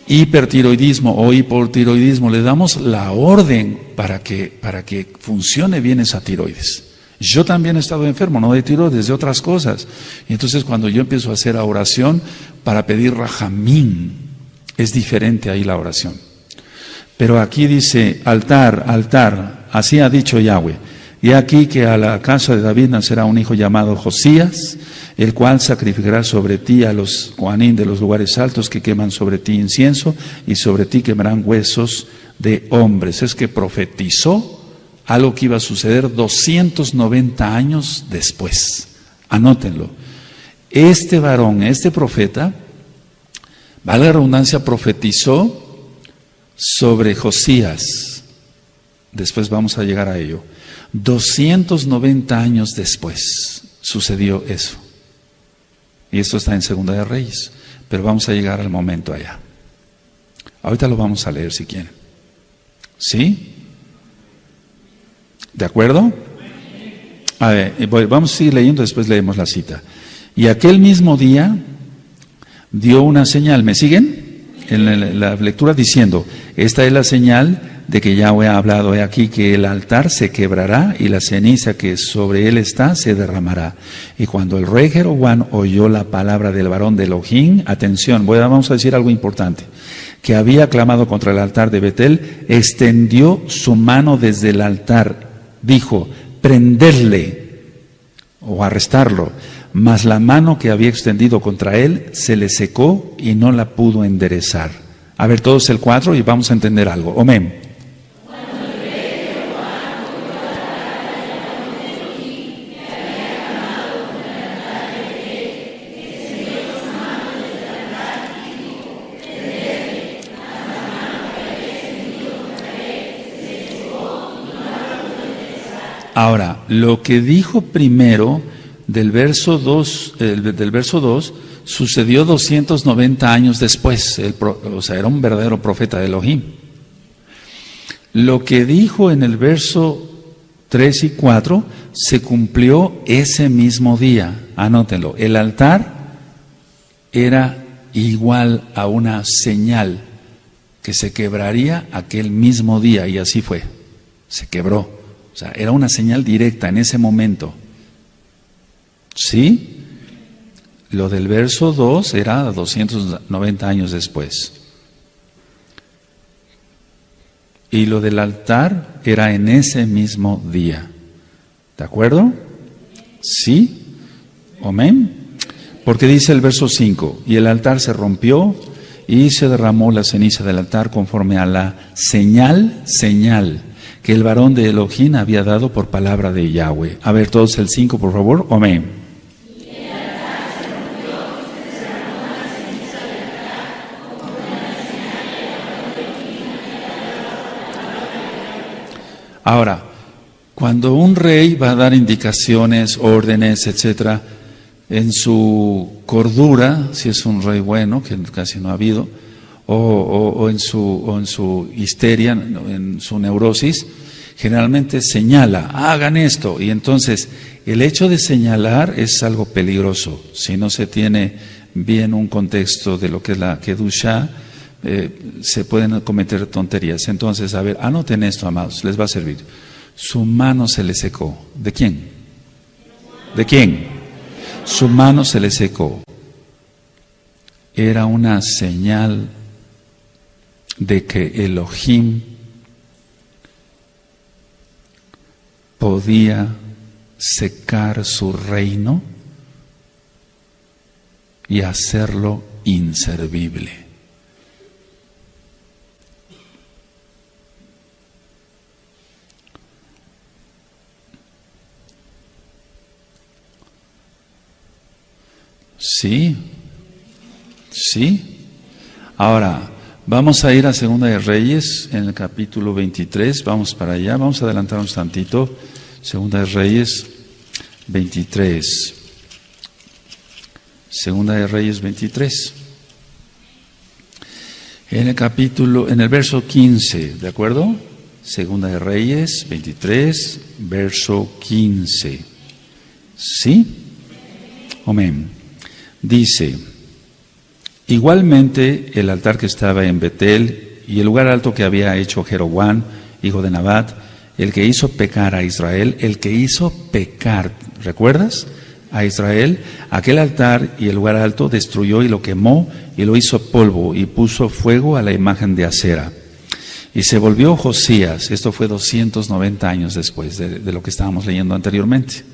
Hipertiroidismo o hipotiroidismo, le damos la orden para que funcione bien esa tiroides. Yo también he estado enfermo, no de tiroides, de otras cosas. Y entonces cuando yo empiezo a hacer la oración para pedir rajamín, es diferente ahí la oración. Pero aquí dice: altar, altar, así ha dicho Yahweh. Y aquí que a la casa de David nacerá un hijo llamado Josías, el cual sacrificará sobre ti a los Kohanim de los lugares altos que queman sobre ti incienso, y sobre ti quemarán huesos de hombres. Es que profetizó algo que iba a suceder 290 años después. Anótenlo. Este varón, este profeta, valga la redundancia, profetizó sobre Josías. Después vamos a llegar a ello. 290 años después sucedió eso. Y esto está en Segunda de Reyes, pero vamos a llegar al momento allá. Ahorita lo vamos a leer si quieren. ¿Sí? ¿De acuerdo? A ver, vamos a seguir leyendo, después leemos la cita. Y aquel mismo día dio una señal. ¿Me siguen? En la lectura diciendo: esta es la señal de que Yahweh ha hablado. He aquí que el altar se quebrará y la ceniza que sobre él está se derramará. Y cuando el rey Jeroboam oyó la palabra del varón de Elohim, atención, vamos a decir algo importante, que había clamado contra el altar de Betel, extendió su mano desde el altar, dijo: prenderle o arrestarlo. Mas la mano que había extendido contra él se le secó y no la pudo enderezar. A ver, todos el 4 y vamos a entender algo. Amén. Ahora, lo que dijo primero del verso 2, sucedió 290 años después. O sea, era un verdadero profeta de Elohim. Lo que dijo en el verso 3 y 4 se cumplió ese mismo día. Anótenlo. El altar era igual a una señal que se quebraría aquel mismo día, y así fue. Se quebró. O sea, era una señal directa en ese momento. ¿Sí? Lo del verso 2 era 290 años después. Y lo del altar era en ese mismo día. ¿De acuerdo? ¿Sí? Amén. Porque dice el verso 5: y el altar se rompió y se derramó la ceniza del altar conforme a la señal que el varón de Elohim había dado por palabra de Yahweh. A ver, todos el 5, por favor. Amén. Y el altar se rompió, se derramó la ceniza del altar Ahora, cuando un rey va a dar indicaciones, órdenes, etcétera, en su cordura, si es un rey bueno, que casi no ha habido, o en su histeria, en su neurosis, generalmente señala, hagan esto. Y entonces, el hecho de señalar es algo peligroso. Si no se tiene bien un contexto de lo que es la Kedusha, se pueden cometer tonterías. Entonces, a ver, anoten esto, amados, les va a servir. Su mano se le secó. ¿De quién? ¿De quién? Su mano se le secó. Era una señal de que Elohim podía secar su reino y hacerlo inservible. Sí, sí. Ahora, vamos a ir a Segunda de Reyes, en el capítulo 23, vamos para allá, vamos a adelantarnos tantito. Segunda de Reyes 23. Segunda de Reyes 23. En el verso 15, ¿de acuerdo? Segunda de Reyes 23, verso 15. ¿Sí? Amén. Dice, igualmente el altar que estaba en Betel y el lugar alto que había hecho Jeroboam, hijo de Nabat, el que hizo pecar a Israel, el que hizo pecar, ¿recuerdas? A Israel, aquel altar y el lugar alto destruyó y lo quemó y lo hizo polvo y puso fuego a la imagen de Acera. Y se volvió Josías, esto fue 290 años después de lo que estábamos leyendo anteriormente.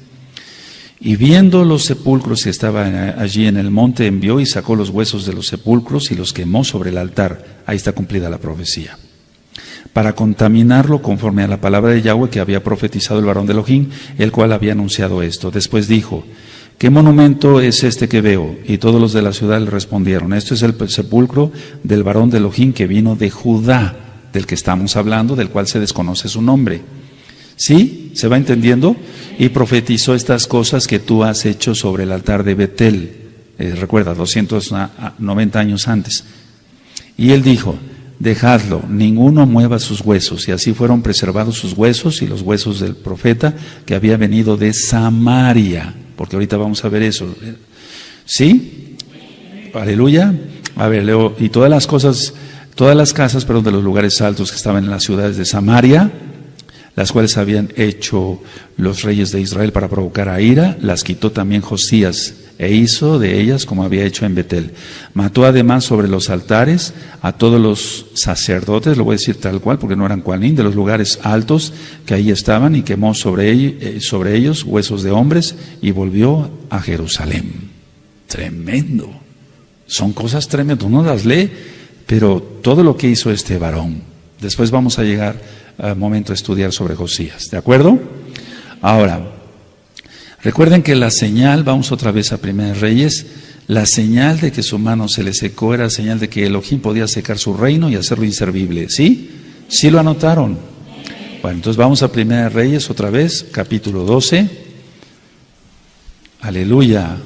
Y viendo los sepulcros que estaban allí en el monte, envió y sacó los huesos de los sepulcros y los quemó sobre el altar. Ahí está cumplida la profecía. Para contaminarlo conforme a la palabra de Yahweh que había profetizado el varón de Elohim, el cual había anunciado esto. Después dijo, ¿qué monumento es este que veo? Y todos los de la ciudad le respondieron, esto es el sepulcro del varón de Elohim que vino de Judá, del que estamos hablando, del cual se desconoce su nombre. ¿Sí? ¿Se va entendiendo? Y profetizó estas cosas que tú has hecho sobre el altar de Betel. Recuerda, 290 años antes. Y él dijo, dejadlo, ninguno mueva sus huesos. Y así fueron preservados sus huesos y los huesos del profeta que había venido de Samaria. Porque ahorita vamos a ver eso. ¿Sí? Aleluya. A ver, leo. Y todas las casas, de los lugares altos que estaban en las ciudades de Samaria, las cuales habían hecho los reyes de Israel para provocar a ira, las quitó también Josías, e hizo de ellas como había hecho en Betel. Mató además sobre los altares a todos los sacerdotes, lo voy a decir tal cual porque no eran Kohanim, de los lugares altos que ahí estaban, y quemó sobre ellos huesos de hombres, y volvió a Jerusalén. Tremendo. Son cosas tremendas, uno las lee, pero todo lo que hizo este varón. Después vamos a llegar al momento de estudiar sobre Josías, ¿de acuerdo? Ahora, recuerden que la señal, vamos otra vez a Primera de Reyes, la señal de que su mano se le secó era señal de que Elohim podía secar su reino y hacerlo inservible, ¿sí? ¿Sí lo anotaron? Bueno, entonces vamos a Primera de Reyes otra vez, capítulo 12. Aleluya.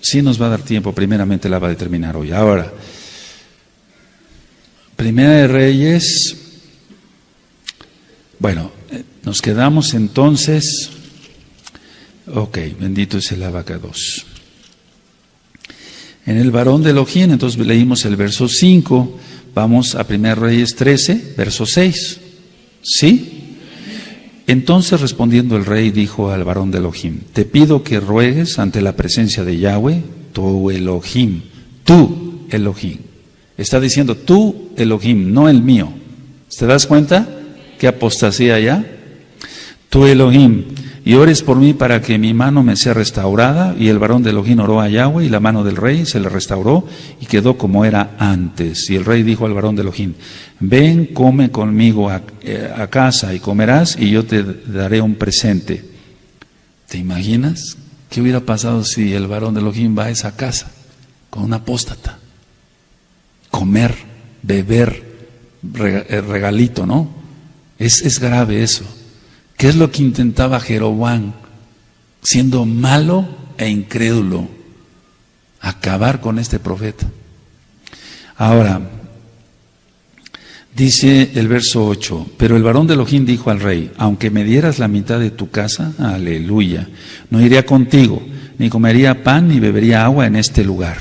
Sí nos va a dar tiempo, primeramente la va a determinar hoy. Ahora, Primera de Reyes, bueno, nos quedamos entonces, ok, bendito es el Abacados. En el varón de Elohim, entonces leímos el verso 5, vamos a Primera de Reyes 13, verso 6, ¿sí? Entonces respondiendo el rey dijo al varón de Elohim, te pido que ruegues ante la presencia de Yahweh, tu Elohim, tú Elohim. Está diciendo tú Elohim, no el mío. ¿Te das cuenta? ¿Qué apostasía ya? Tú Elohim, y ores por mí para que mi mano me sea restaurada. Y el varón de Elohim oró a Yahweh, y la mano del rey se le restauró y quedó como era antes. Y el rey dijo al varón de Elohim, ven, come conmigo a casa y comerás, y yo te daré un presente. ¿Te imaginas? ¿Qué hubiera pasado si el varón de Elohim va a esa casa con un apóstata? Comer, beber, regalito, ¿no? Es grave eso. ¿Qué es lo que intentaba Jeroboam? Siendo malo e incrédulo, acabar con este profeta. Ahora, dice el verso 8, pero el varón de Elohim dijo al rey, aunque me dieras la mitad de tu casa, aleluya, no iría contigo, ni comería pan ni bebería agua en este lugar,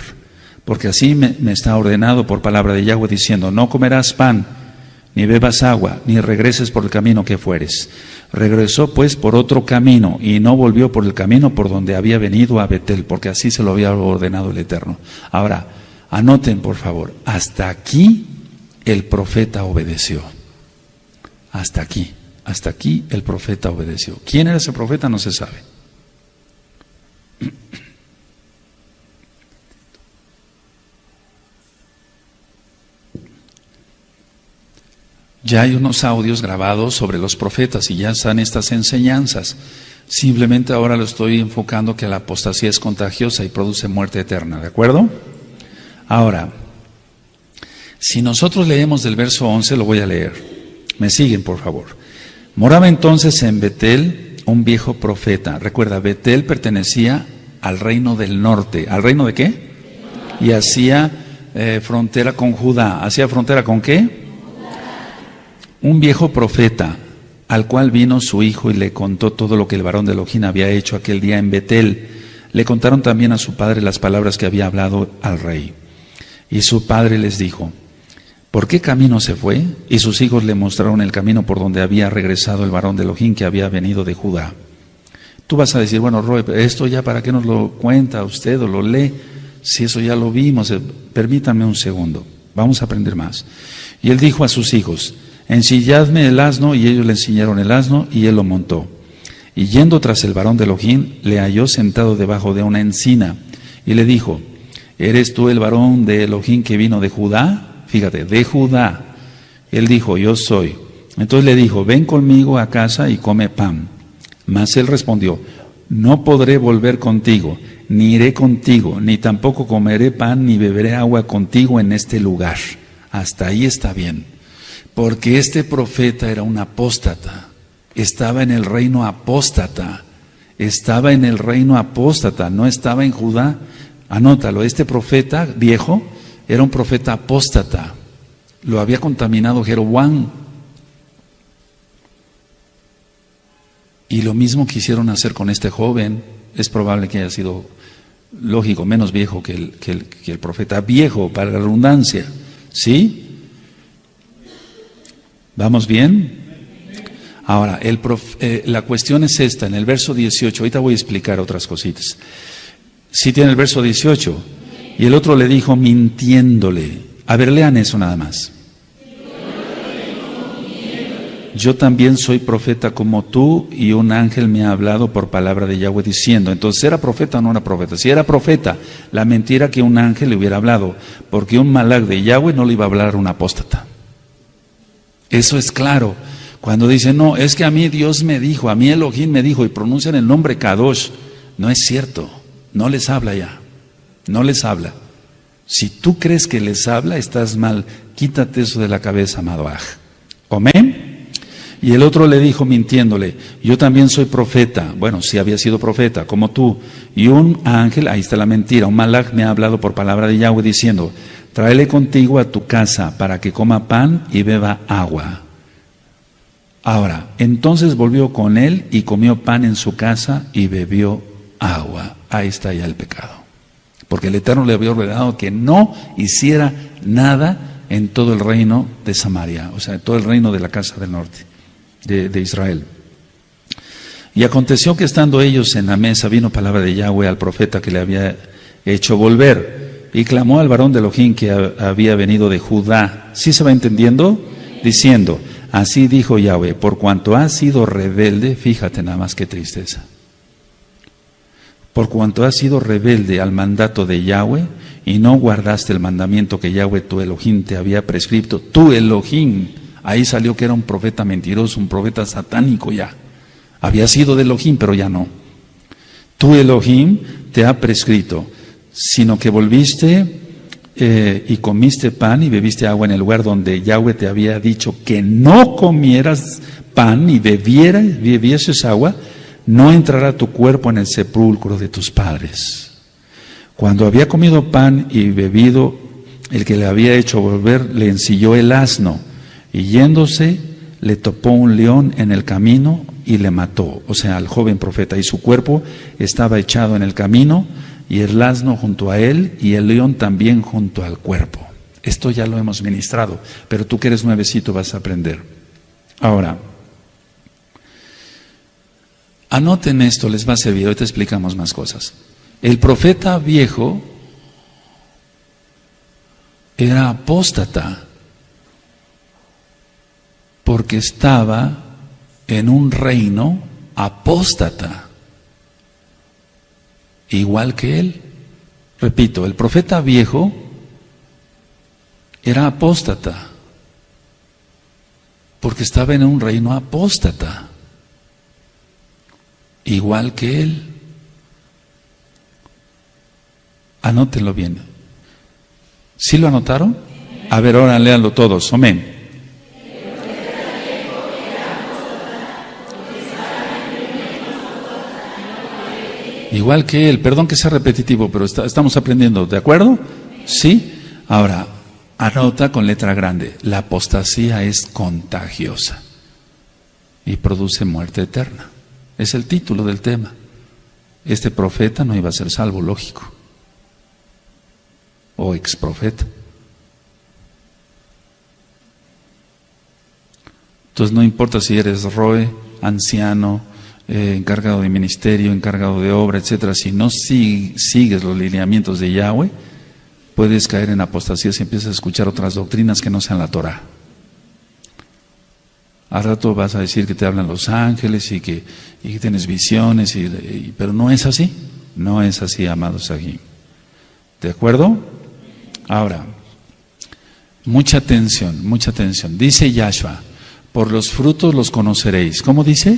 porque así me está ordenado por palabra de Yahweh diciendo, no comerás pan, ni bebas agua, ni regreses por el camino que fueres. Regresó pues por otro camino y no volvió por el camino por donde había venido a Betel, porque así se lo había ordenado el Eterno. Ahora, anoten por favor, hasta aquí el profeta obedeció. Hasta aquí el profeta obedeció. ¿Quién era ese profeta? No se sabe. Ya hay unos audios grabados sobre los profetas y ya están estas enseñanzas. Simplemente ahora lo estoy enfocando que la apostasía es contagiosa y produce muerte eterna, ¿de acuerdo? Ahora, si nosotros leemos del verso 11, lo voy a leer. Me siguen, por favor. Moraba entonces en Betel un viejo profeta. Recuerda, Betel pertenecía al reino del norte. ¿Al reino de qué? Y hacía frontera con Judá. ¿Hacía frontera con qué? Un viejo profeta, al cual vino su hijo y le contó todo lo que el varón de Elohim había hecho aquel día en Betel. Le contaron también a su padre las palabras que había hablado al rey. Y su padre les dijo, ¿por qué camino se fue? Y sus hijos le mostraron el camino por donde había regresado el varón de Elohim que había venido de Judá. Tú vas a decir, bueno, Roy, esto ya para qué nos lo cuenta usted o lo lee, si eso ya lo vimos. Permítame un segundo, vamos a aprender más. Y él dijo a sus hijos, ensilladme el asno, y ellos le enseñaron el asno, y él lo montó. Y yendo tras el varón de Elohim, le halló sentado debajo de una encina, y le dijo, ¿eres tú el varón de Elohim que vino de Judá? Fíjate, de Judá. Él dijo, yo soy. Entonces le dijo, ven conmigo a casa y come pan. Mas él respondió, no podré volver contigo, ni iré contigo, ni tampoco comeré pan, ni beberé agua contigo en este lugar. Hasta ahí está bien. Porque este profeta era un apóstata, estaba en el reino apóstata, no estaba en Judá. Anótalo, este profeta viejo era un profeta apóstata, lo había contaminado Jeroboam. Y lo mismo quisieron hacer con este joven. Es probable que haya sido, lógico, menos viejo que el profeta viejo, para la redundancia, ¿sí? ¿Vamos bien? Ahora, la cuestión es esta, en el verso 18, ahorita voy a explicar otras cositas. Sí tiene el verso 18, y el otro le dijo mintiéndole. A ver, lean eso nada más. Yo también soy profeta como tú, y un ángel me ha hablado por palabra de Yahweh diciendo. Entonces, ¿era profeta o no era profeta? Si era profeta, la mentira que un ángel le hubiera hablado, porque un malach de Yahweh no le iba a hablar a un apóstata. Eso es claro. Cuando dicen, no, es que a mí Dios me dijo, a mí Elohim me dijo, y pronuncian el nombre Kadosh, no es cierto, no les habla ya, no les habla. Si tú crees que les habla, estás mal, quítate eso de la cabeza, amado Aj. ¿Amén? Y el otro le dijo mintiéndole, yo también soy profeta. Bueno, sí había sido profeta, como tú. Y un ángel, ahí está la mentira, un malach me ha hablado por palabra de Yahweh diciendo, tráele contigo a tu casa para que coma pan y beba agua. Ahora, entonces volvió con él y comió pan en su casa y bebió agua. Ahí está ya el pecado. Porque el Eterno le había ordenado que no hiciera nada en todo el reino de Samaria, o sea, en todo el reino de la casa del norte, de Israel. Y aconteció que estando ellos en la mesa, vino palabra de Yahweh al profeta que le había hecho volver. Y clamó al varón de Elohim que había venido de Judá. ¿Sí se va entendiendo? Diciendo, así dijo Yahweh, por cuanto has sido rebelde, fíjate nada más qué tristeza. Por cuanto has sido rebelde al mandato de Yahweh y no guardaste el mandamiento que Yahweh tu Elohim te había prescrito, tu Elohim, ahí salió que era un profeta mentiroso, un profeta satánico ya. Había sido de Elohim, pero ya no. Tu Elohim te ha prescrito, sino que volviste y comiste pan y bebiste agua en el lugar donde Yahweh te había dicho que no comieras pan y bebieses agua, no entrará tu cuerpo en el sepulcro de tus padres. Cuando había comido pan y bebido, el que le había hecho volver le ensilló el asno, y yéndose le topó un león en el camino y le mató, o sea, al joven profeta, y su cuerpo estaba echado en el camino, y el asno junto a él, y el león también junto al cuerpo. Esto ya lo hemos ministrado, pero tú que eres nuevecito vas a aprender. Ahora, anoten esto, les va a servir, hoy te explicamos más cosas. El profeta viejo era apóstata porque estaba en un reino apóstata, igual que él. Repito, el profeta viejo era apóstata porque estaba en un reino apóstata, igual que él. Anótenlo bien. ¿Sí lo anotaron? A ver, ahora léanlo todos. Amén. Igual que él. Perdón que sea repetitivo, pero estamos aprendiendo. ¿De acuerdo? ¿Sí? Ahora, anota con letra grande. La apostasía es contagiosa y produce muerte eterna. Es el título del tema. Este profeta no iba a ser salvo, lógico. O ex profeta. Entonces no importa si eres roe, anciano, encargado de ministerio, encargado de obra, etcétera, si no sigues los lineamientos de Yahweh, puedes caer en apostasía si empiezas a escuchar otras doctrinas que no sean la Torah. Al rato vas a decir que te hablan los ángeles y que tienes visiones, pero no es así. No es así, amados aquí. ¿De acuerdo? Ahora, mucha atención, mucha atención. Dice Yahshua, por los frutos los conoceréis. ¿Cómo dice?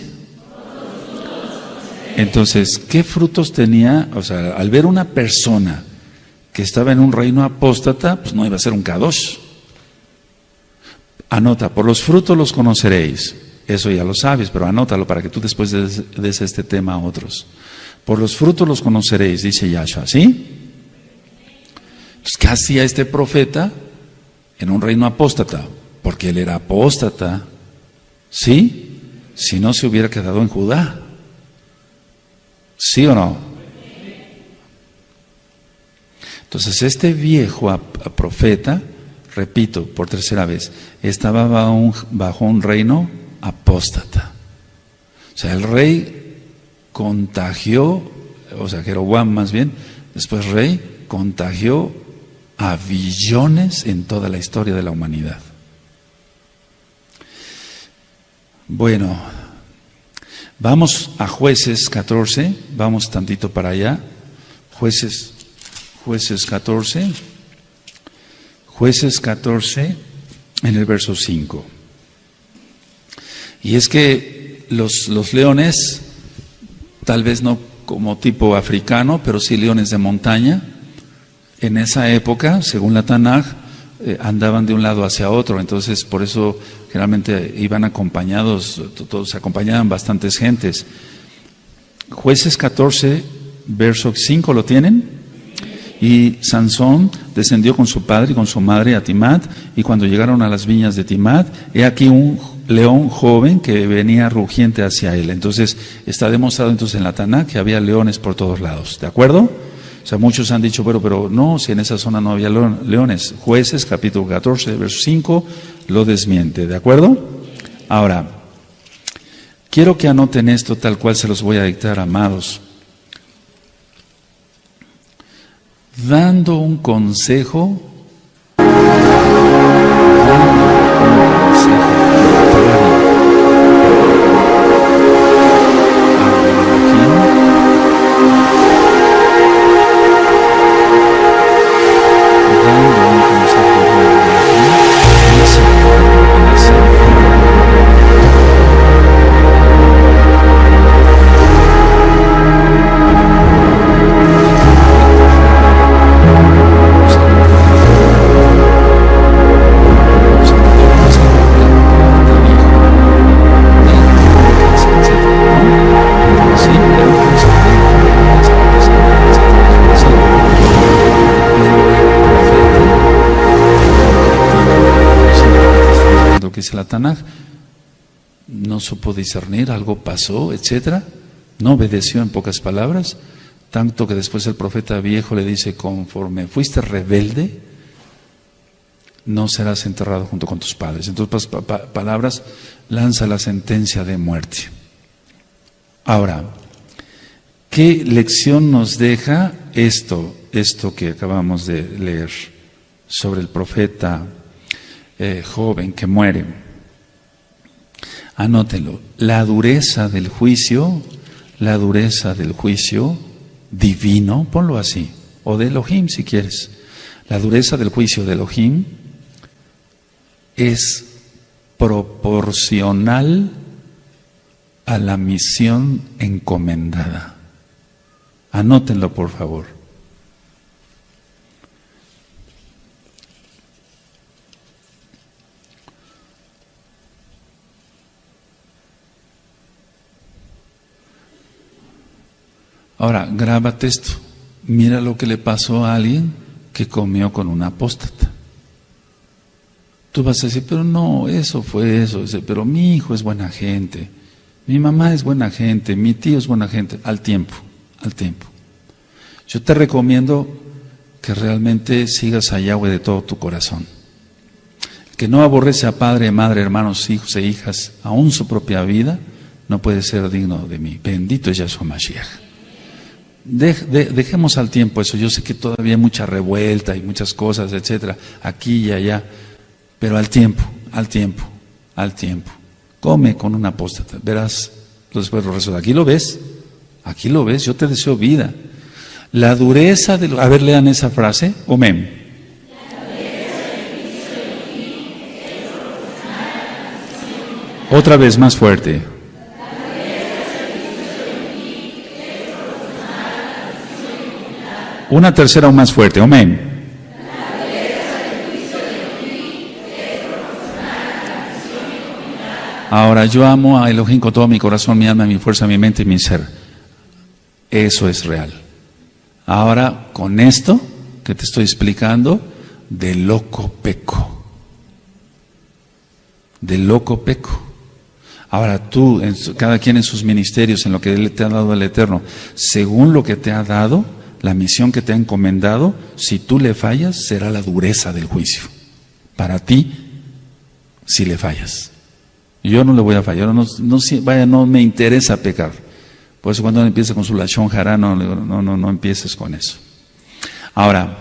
Entonces, ¿qué frutos tenía? O sea, al ver una persona que estaba en un reino apóstata, pues no iba a ser un kadosh. Anota, por los frutos los conoceréis. Eso ya lo sabes, pero anótalo para que tú después des este tema a otros. Por los frutos los conoceréis, dice Yahshua, ¿sí? Pues, ¿qué hacía este profeta en un reino apóstata? Porque él era apóstata, ¿sí? Si no se hubiera quedado en Judá, ¿sí o no? Entonces este viejo profeta, repito por tercera vez, estaba bajo un reino apóstata. O sea, el rey contagió, o sea, Jeroboam más bien, después rey, contagió a billones en toda la historia de la humanidad. Bueno, vamos a Jueces 14, vamos tantito para allá. Jueces 14, Jueces 14 en el verso 5. Y es que los leones, tal vez no como tipo africano, pero sí leones de montaña, en esa época, según la Tanaj, andaban de un lado hacia otro, entonces por eso generalmente iban acompañados, todos se acompañaban bastantes gentes. Jueces 14, verso 5, ¿lo tienen? Y Sansón descendió con su padre y con su madre a Timat, y cuando llegaron a las viñas de Timat, he aquí un león joven que venía rugiente hacia él. Entonces está demostrado entonces en la Tanaj que había leones por todos lados, ¿de acuerdo? O sea, muchos han dicho, pero no, si en esa zona no había leones. Jueces, capítulo 14, verso 5, lo desmiente, ¿de acuerdo? Ahora, quiero que anoten esto tal cual se los voy a dictar, amados. Dando un consejo, que dice la Tanaj. No supo discernir, algo pasó, etcétera. No obedeció, en pocas palabras, tanto que después el profeta viejo le dice: conforme fuiste rebelde, no serás enterrado junto con tus padres. Entonces, palabras, lanza la sentencia de muerte. Ahora, ¿qué lección nos deja esto que acabamos de leer sobre el profeta joven que muere? Anótelo. La dureza del juicio divino, ponlo así, o de Elohim si quieres. La dureza del juicio de Elohim es proporcional a la misión encomendada. Anótenlo, por favor. Ahora, grábate esto. Mira lo que le pasó a alguien que comió con un apóstata. Tú vas a decir, pero no, eso fue eso. Pero mi hijo es buena gente, mi mamá es buena gente, mi tío es buena gente. Al tiempo. Yo te recomiendo que realmente sigas a Yahweh de todo tu corazón. El que no aborrece a padre, madre, hermanos, hijos e hijas, aún su propia vida, no puede ser digno de mí. Bendito es Yahshua Mashiach. Dejemos al tiempo eso. Yo sé que todavía hay mucha revuelta y muchas cosas, etcétera, aquí y allá, pero al tiempo. Come con un apóstata, verás después los resultados. Aquí lo ves, yo te deseo vida. La dureza de a ver, lean esa frase, amén. Otra vez, más fuerte. Una tercera aún más fuerte, amén. Ahora, yo amo a Elohim con todo mi corazón, mi alma, mi fuerza, mi mente y mi ser. Eso es real. Ahora, con esto que te estoy explicando, de loco peco. Ahora tú, cada quien en sus ministerios, en lo que Él te ha dado el Eterno, según lo que te ha dado, la misión que te ha encomendado, si tú le fallas, será la dureza del juicio. Para ti, si le fallas. Yo no le voy a fallar, no me interesa pecar. Por eso cuando uno empieza con su lashon hará, no empieces con eso. Ahora,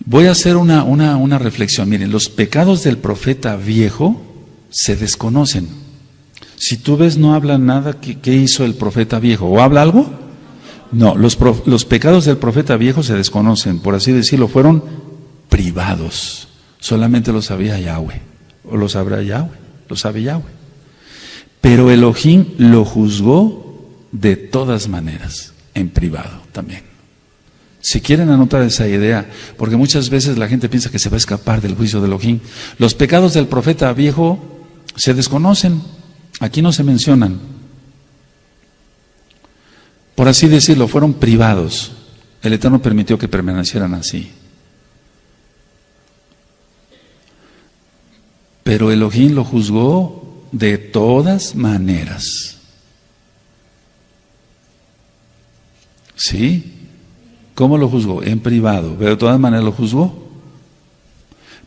voy a hacer una reflexión. Miren, los pecados del profeta viejo se desconocen. Si tú ves, no habla nada. ¿Qué hizo el profeta viejo? ¿O habla algo? No, los pecados del profeta viejo se desconocen, por así decirlo, fueron privados. Solamente lo sabía Yahweh, o lo sabrá Yahweh, lo sabe Yahweh. Pero Elohim lo juzgó de todas maneras, en privado también. Si quieren anotar esa idea, porque muchas veces la gente piensa que se va a escapar del juicio de Elohim. Los pecados del profeta viejo se desconocen, aquí no se mencionan. Por así decirlo, fueron privados. El Eterno permitió que permanecieran así. Pero Elohim lo juzgó de todas maneras. ¿Sí? ¿Cómo lo juzgó? En privado, pero de todas maneras lo juzgó.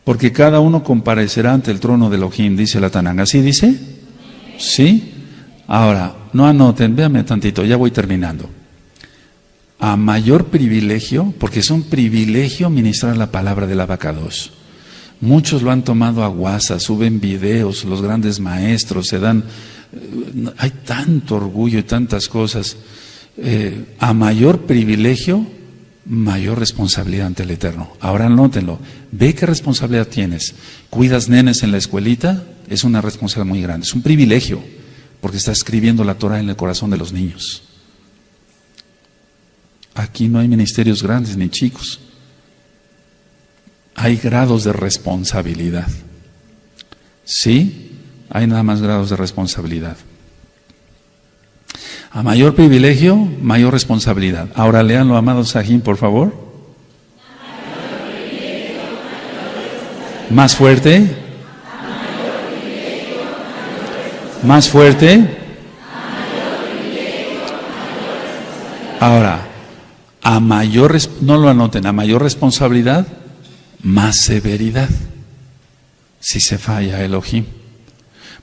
Porque cada uno comparecerá ante el trono de Elohim, dice la Tanán. ¿Así dice? ¿Sí? Ahora, no anoten, véanme tantito, ya voy terminando. A mayor privilegio, porque es un privilegio ministrar la palabra del Abacados. Muchos lo han tomado a guasa, suben videos, los grandes maestros se dan, hay tanto orgullo y tantas cosas. A mayor privilegio, mayor responsabilidad ante el Eterno. Ahora anótenlo, ve qué responsabilidad tienes. Cuidas nenes en la escuelita, es una responsabilidad muy grande, es un privilegio, porque está escribiendo la Torah en el corazón de los niños. Aquí no hay ministerios grandes ni chicos. Hay grados de responsabilidad. ¿Sí? Hay nada más grados de responsabilidad. A mayor privilegio, mayor responsabilidad. Ahora léanlo, amado Sajín, por favor. Más fuerte. Más fuerte. Ahora, no lo anoten, a mayor responsabilidad, más severidad. Si se falla Elohim.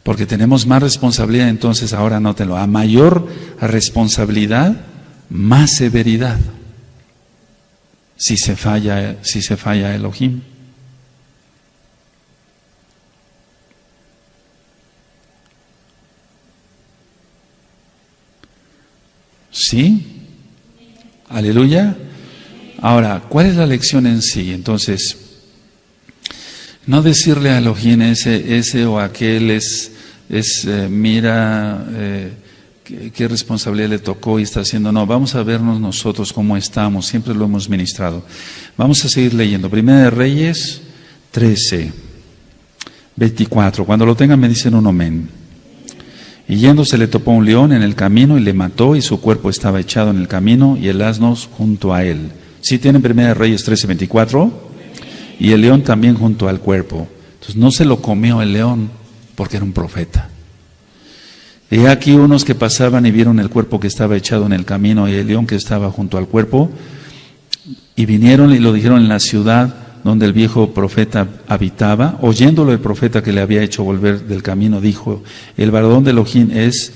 Porque tenemos más responsabilidad, entonces ahora anótenlo. A mayor responsabilidad, más severidad. Si se falla Elohim. ¿Sí? Aleluya. Ahora, ¿cuál es la lección en sí? Entonces, no decirle a Elohim ese o aquel mira qué responsabilidad le tocó y está haciendo. No, vamos a vernos nosotros cómo estamos, siempre lo hemos ministrado. Vamos a seguir leyendo. Primera de Reyes 13, 24. Cuando lo tengan me dicen un amén. Y yéndose le topó un león en el camino y le mató, y su cuerpo estaba echado en el camino y el asno junto a él. ¿Sí tienen Primera de Reyes 13, 24? Y el león también junto al cuerpo. Entonces no se lo comió el león porque era un profeta. Y aquí unos que pasaban y vieron el cuerpo que estaba echado en el camino y el león que estaba junto al cuerpo, y vinieron y lo dijeron en la ciudad donde el viejo profeta habitaba. Oyéndolo el profeta que le había hecho volver del camino, dijo: el varón de Elohim es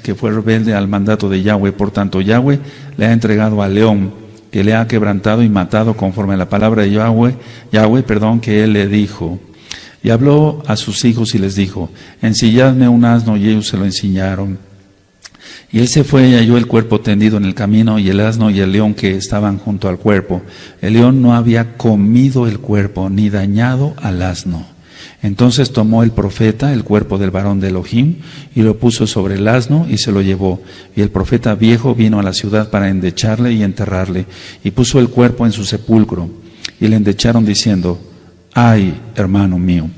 que fue rebelde al mandato de Yahweh, por tanto Yahweh le ha entregado al león, que le ha quebrantado y matado conforme a la palabra de Yahweh, que él le dijo. Y habló a sus hijos y les dijo: ensilladme un asno, y ellos se lo ensillaron. Y él se fue y halló el cuerpo tendido en el camino, y el asno y el león que estaban junto al cuerpo. El león no había comido el cuerpo, ni dañado al asno. Entonces tomó el profeta el cuerpo del varón de Elohim, y lo puso sobre el asno, y se lo llevó. Y el profeta viejo vino a la ciudad para endecharle y enterrarle, y puso el cuerpo en su sepulcro. Y le endecharon diciendo: ay, hermano mío.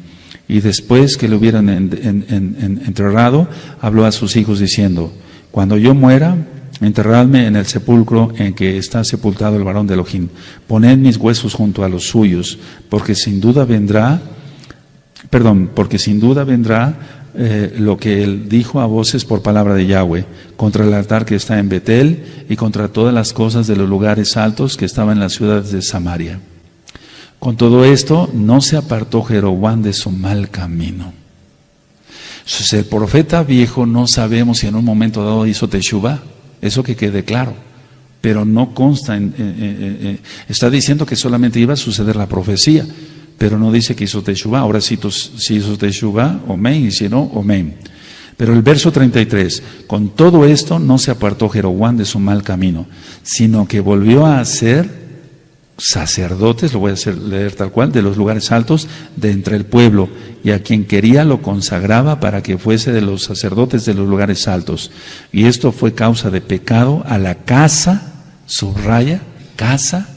Y después que lo hubieran enterrado, habló a sus hijos diciendo: cuando yo muera, enterradme en el sepulcro en que está sepultado el varón de Elohim. Poned mis huesos junto a los suyos, porque sin duda vendrá lo que él dijo a voces por palabra de Yahweh, contra el altar que está en Betel y contra todas las cosas de los lugares altos que estaban en las ciudades de Samaria. Con todo esto, no se apartó Jeroboam de su mal camino. Entonces, el profeta viejo no sabemos si en un momento dado hizo teshuvá, eso que quede claro, pero no consta, está diciendo que solamente iba a suceder la profecía, pero no dice que hizo teshuvá. Ahora si hizo teshuvá, amén, y si no, amén. Pero el verso 33, con todo esto no se apartó Jeroboam de su mal camino, sino que volvió a hacer sacerdotes, lo voy a leer tal cual, de los lugares altos de entre el pueblo, y a quien quería lo consagraba para que fuese de los sacerdotes de los lugares altos. Y esto fue causa de pecado a la casa, subraya, casa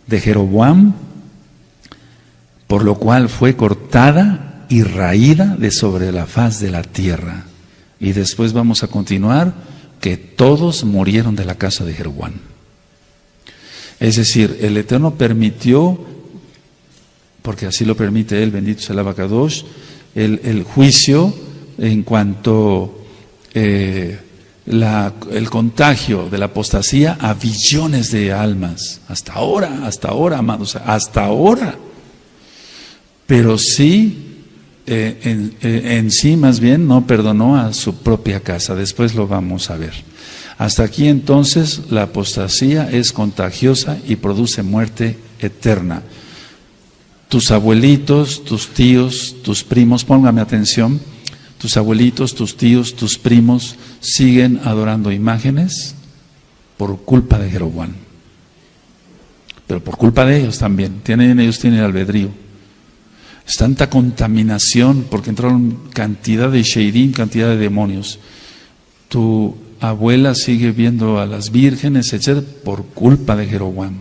de Jeroboam, por lo cual fue cortada y raída de sobre la faz de la tierra. Y después vamos a continuar, que todos murieron de la casa de Jeroboam. Es decir, el Eterno permitió, porque así lo permite Él, bendito sea el Abacadosh, el juicio en cuanto el contagio de la apostasía a billones de almas. Hasta ahora, amados, hasta ahora. Pero sí, en sí más bien no perdonó a su propia casa. Después lo vamos a ver. Hasta aquí entonces la apostasía es contagiosa y produce muerte eterna. Tus abuelitos, tus tíos, tus primos, póngame atención, tus abuelitos, tus tíos, tus primos siguen adorando imágenes por culpa de Jeroboam. Pero por culpa de ellos también, ellos tienen albedrío. Es tanta contaminación porque entraron cantidad de sheidim, cantidad de demonios. Tu abuela sigue viendo a las vírgenes, etcétera, por culpa de Jeroboam.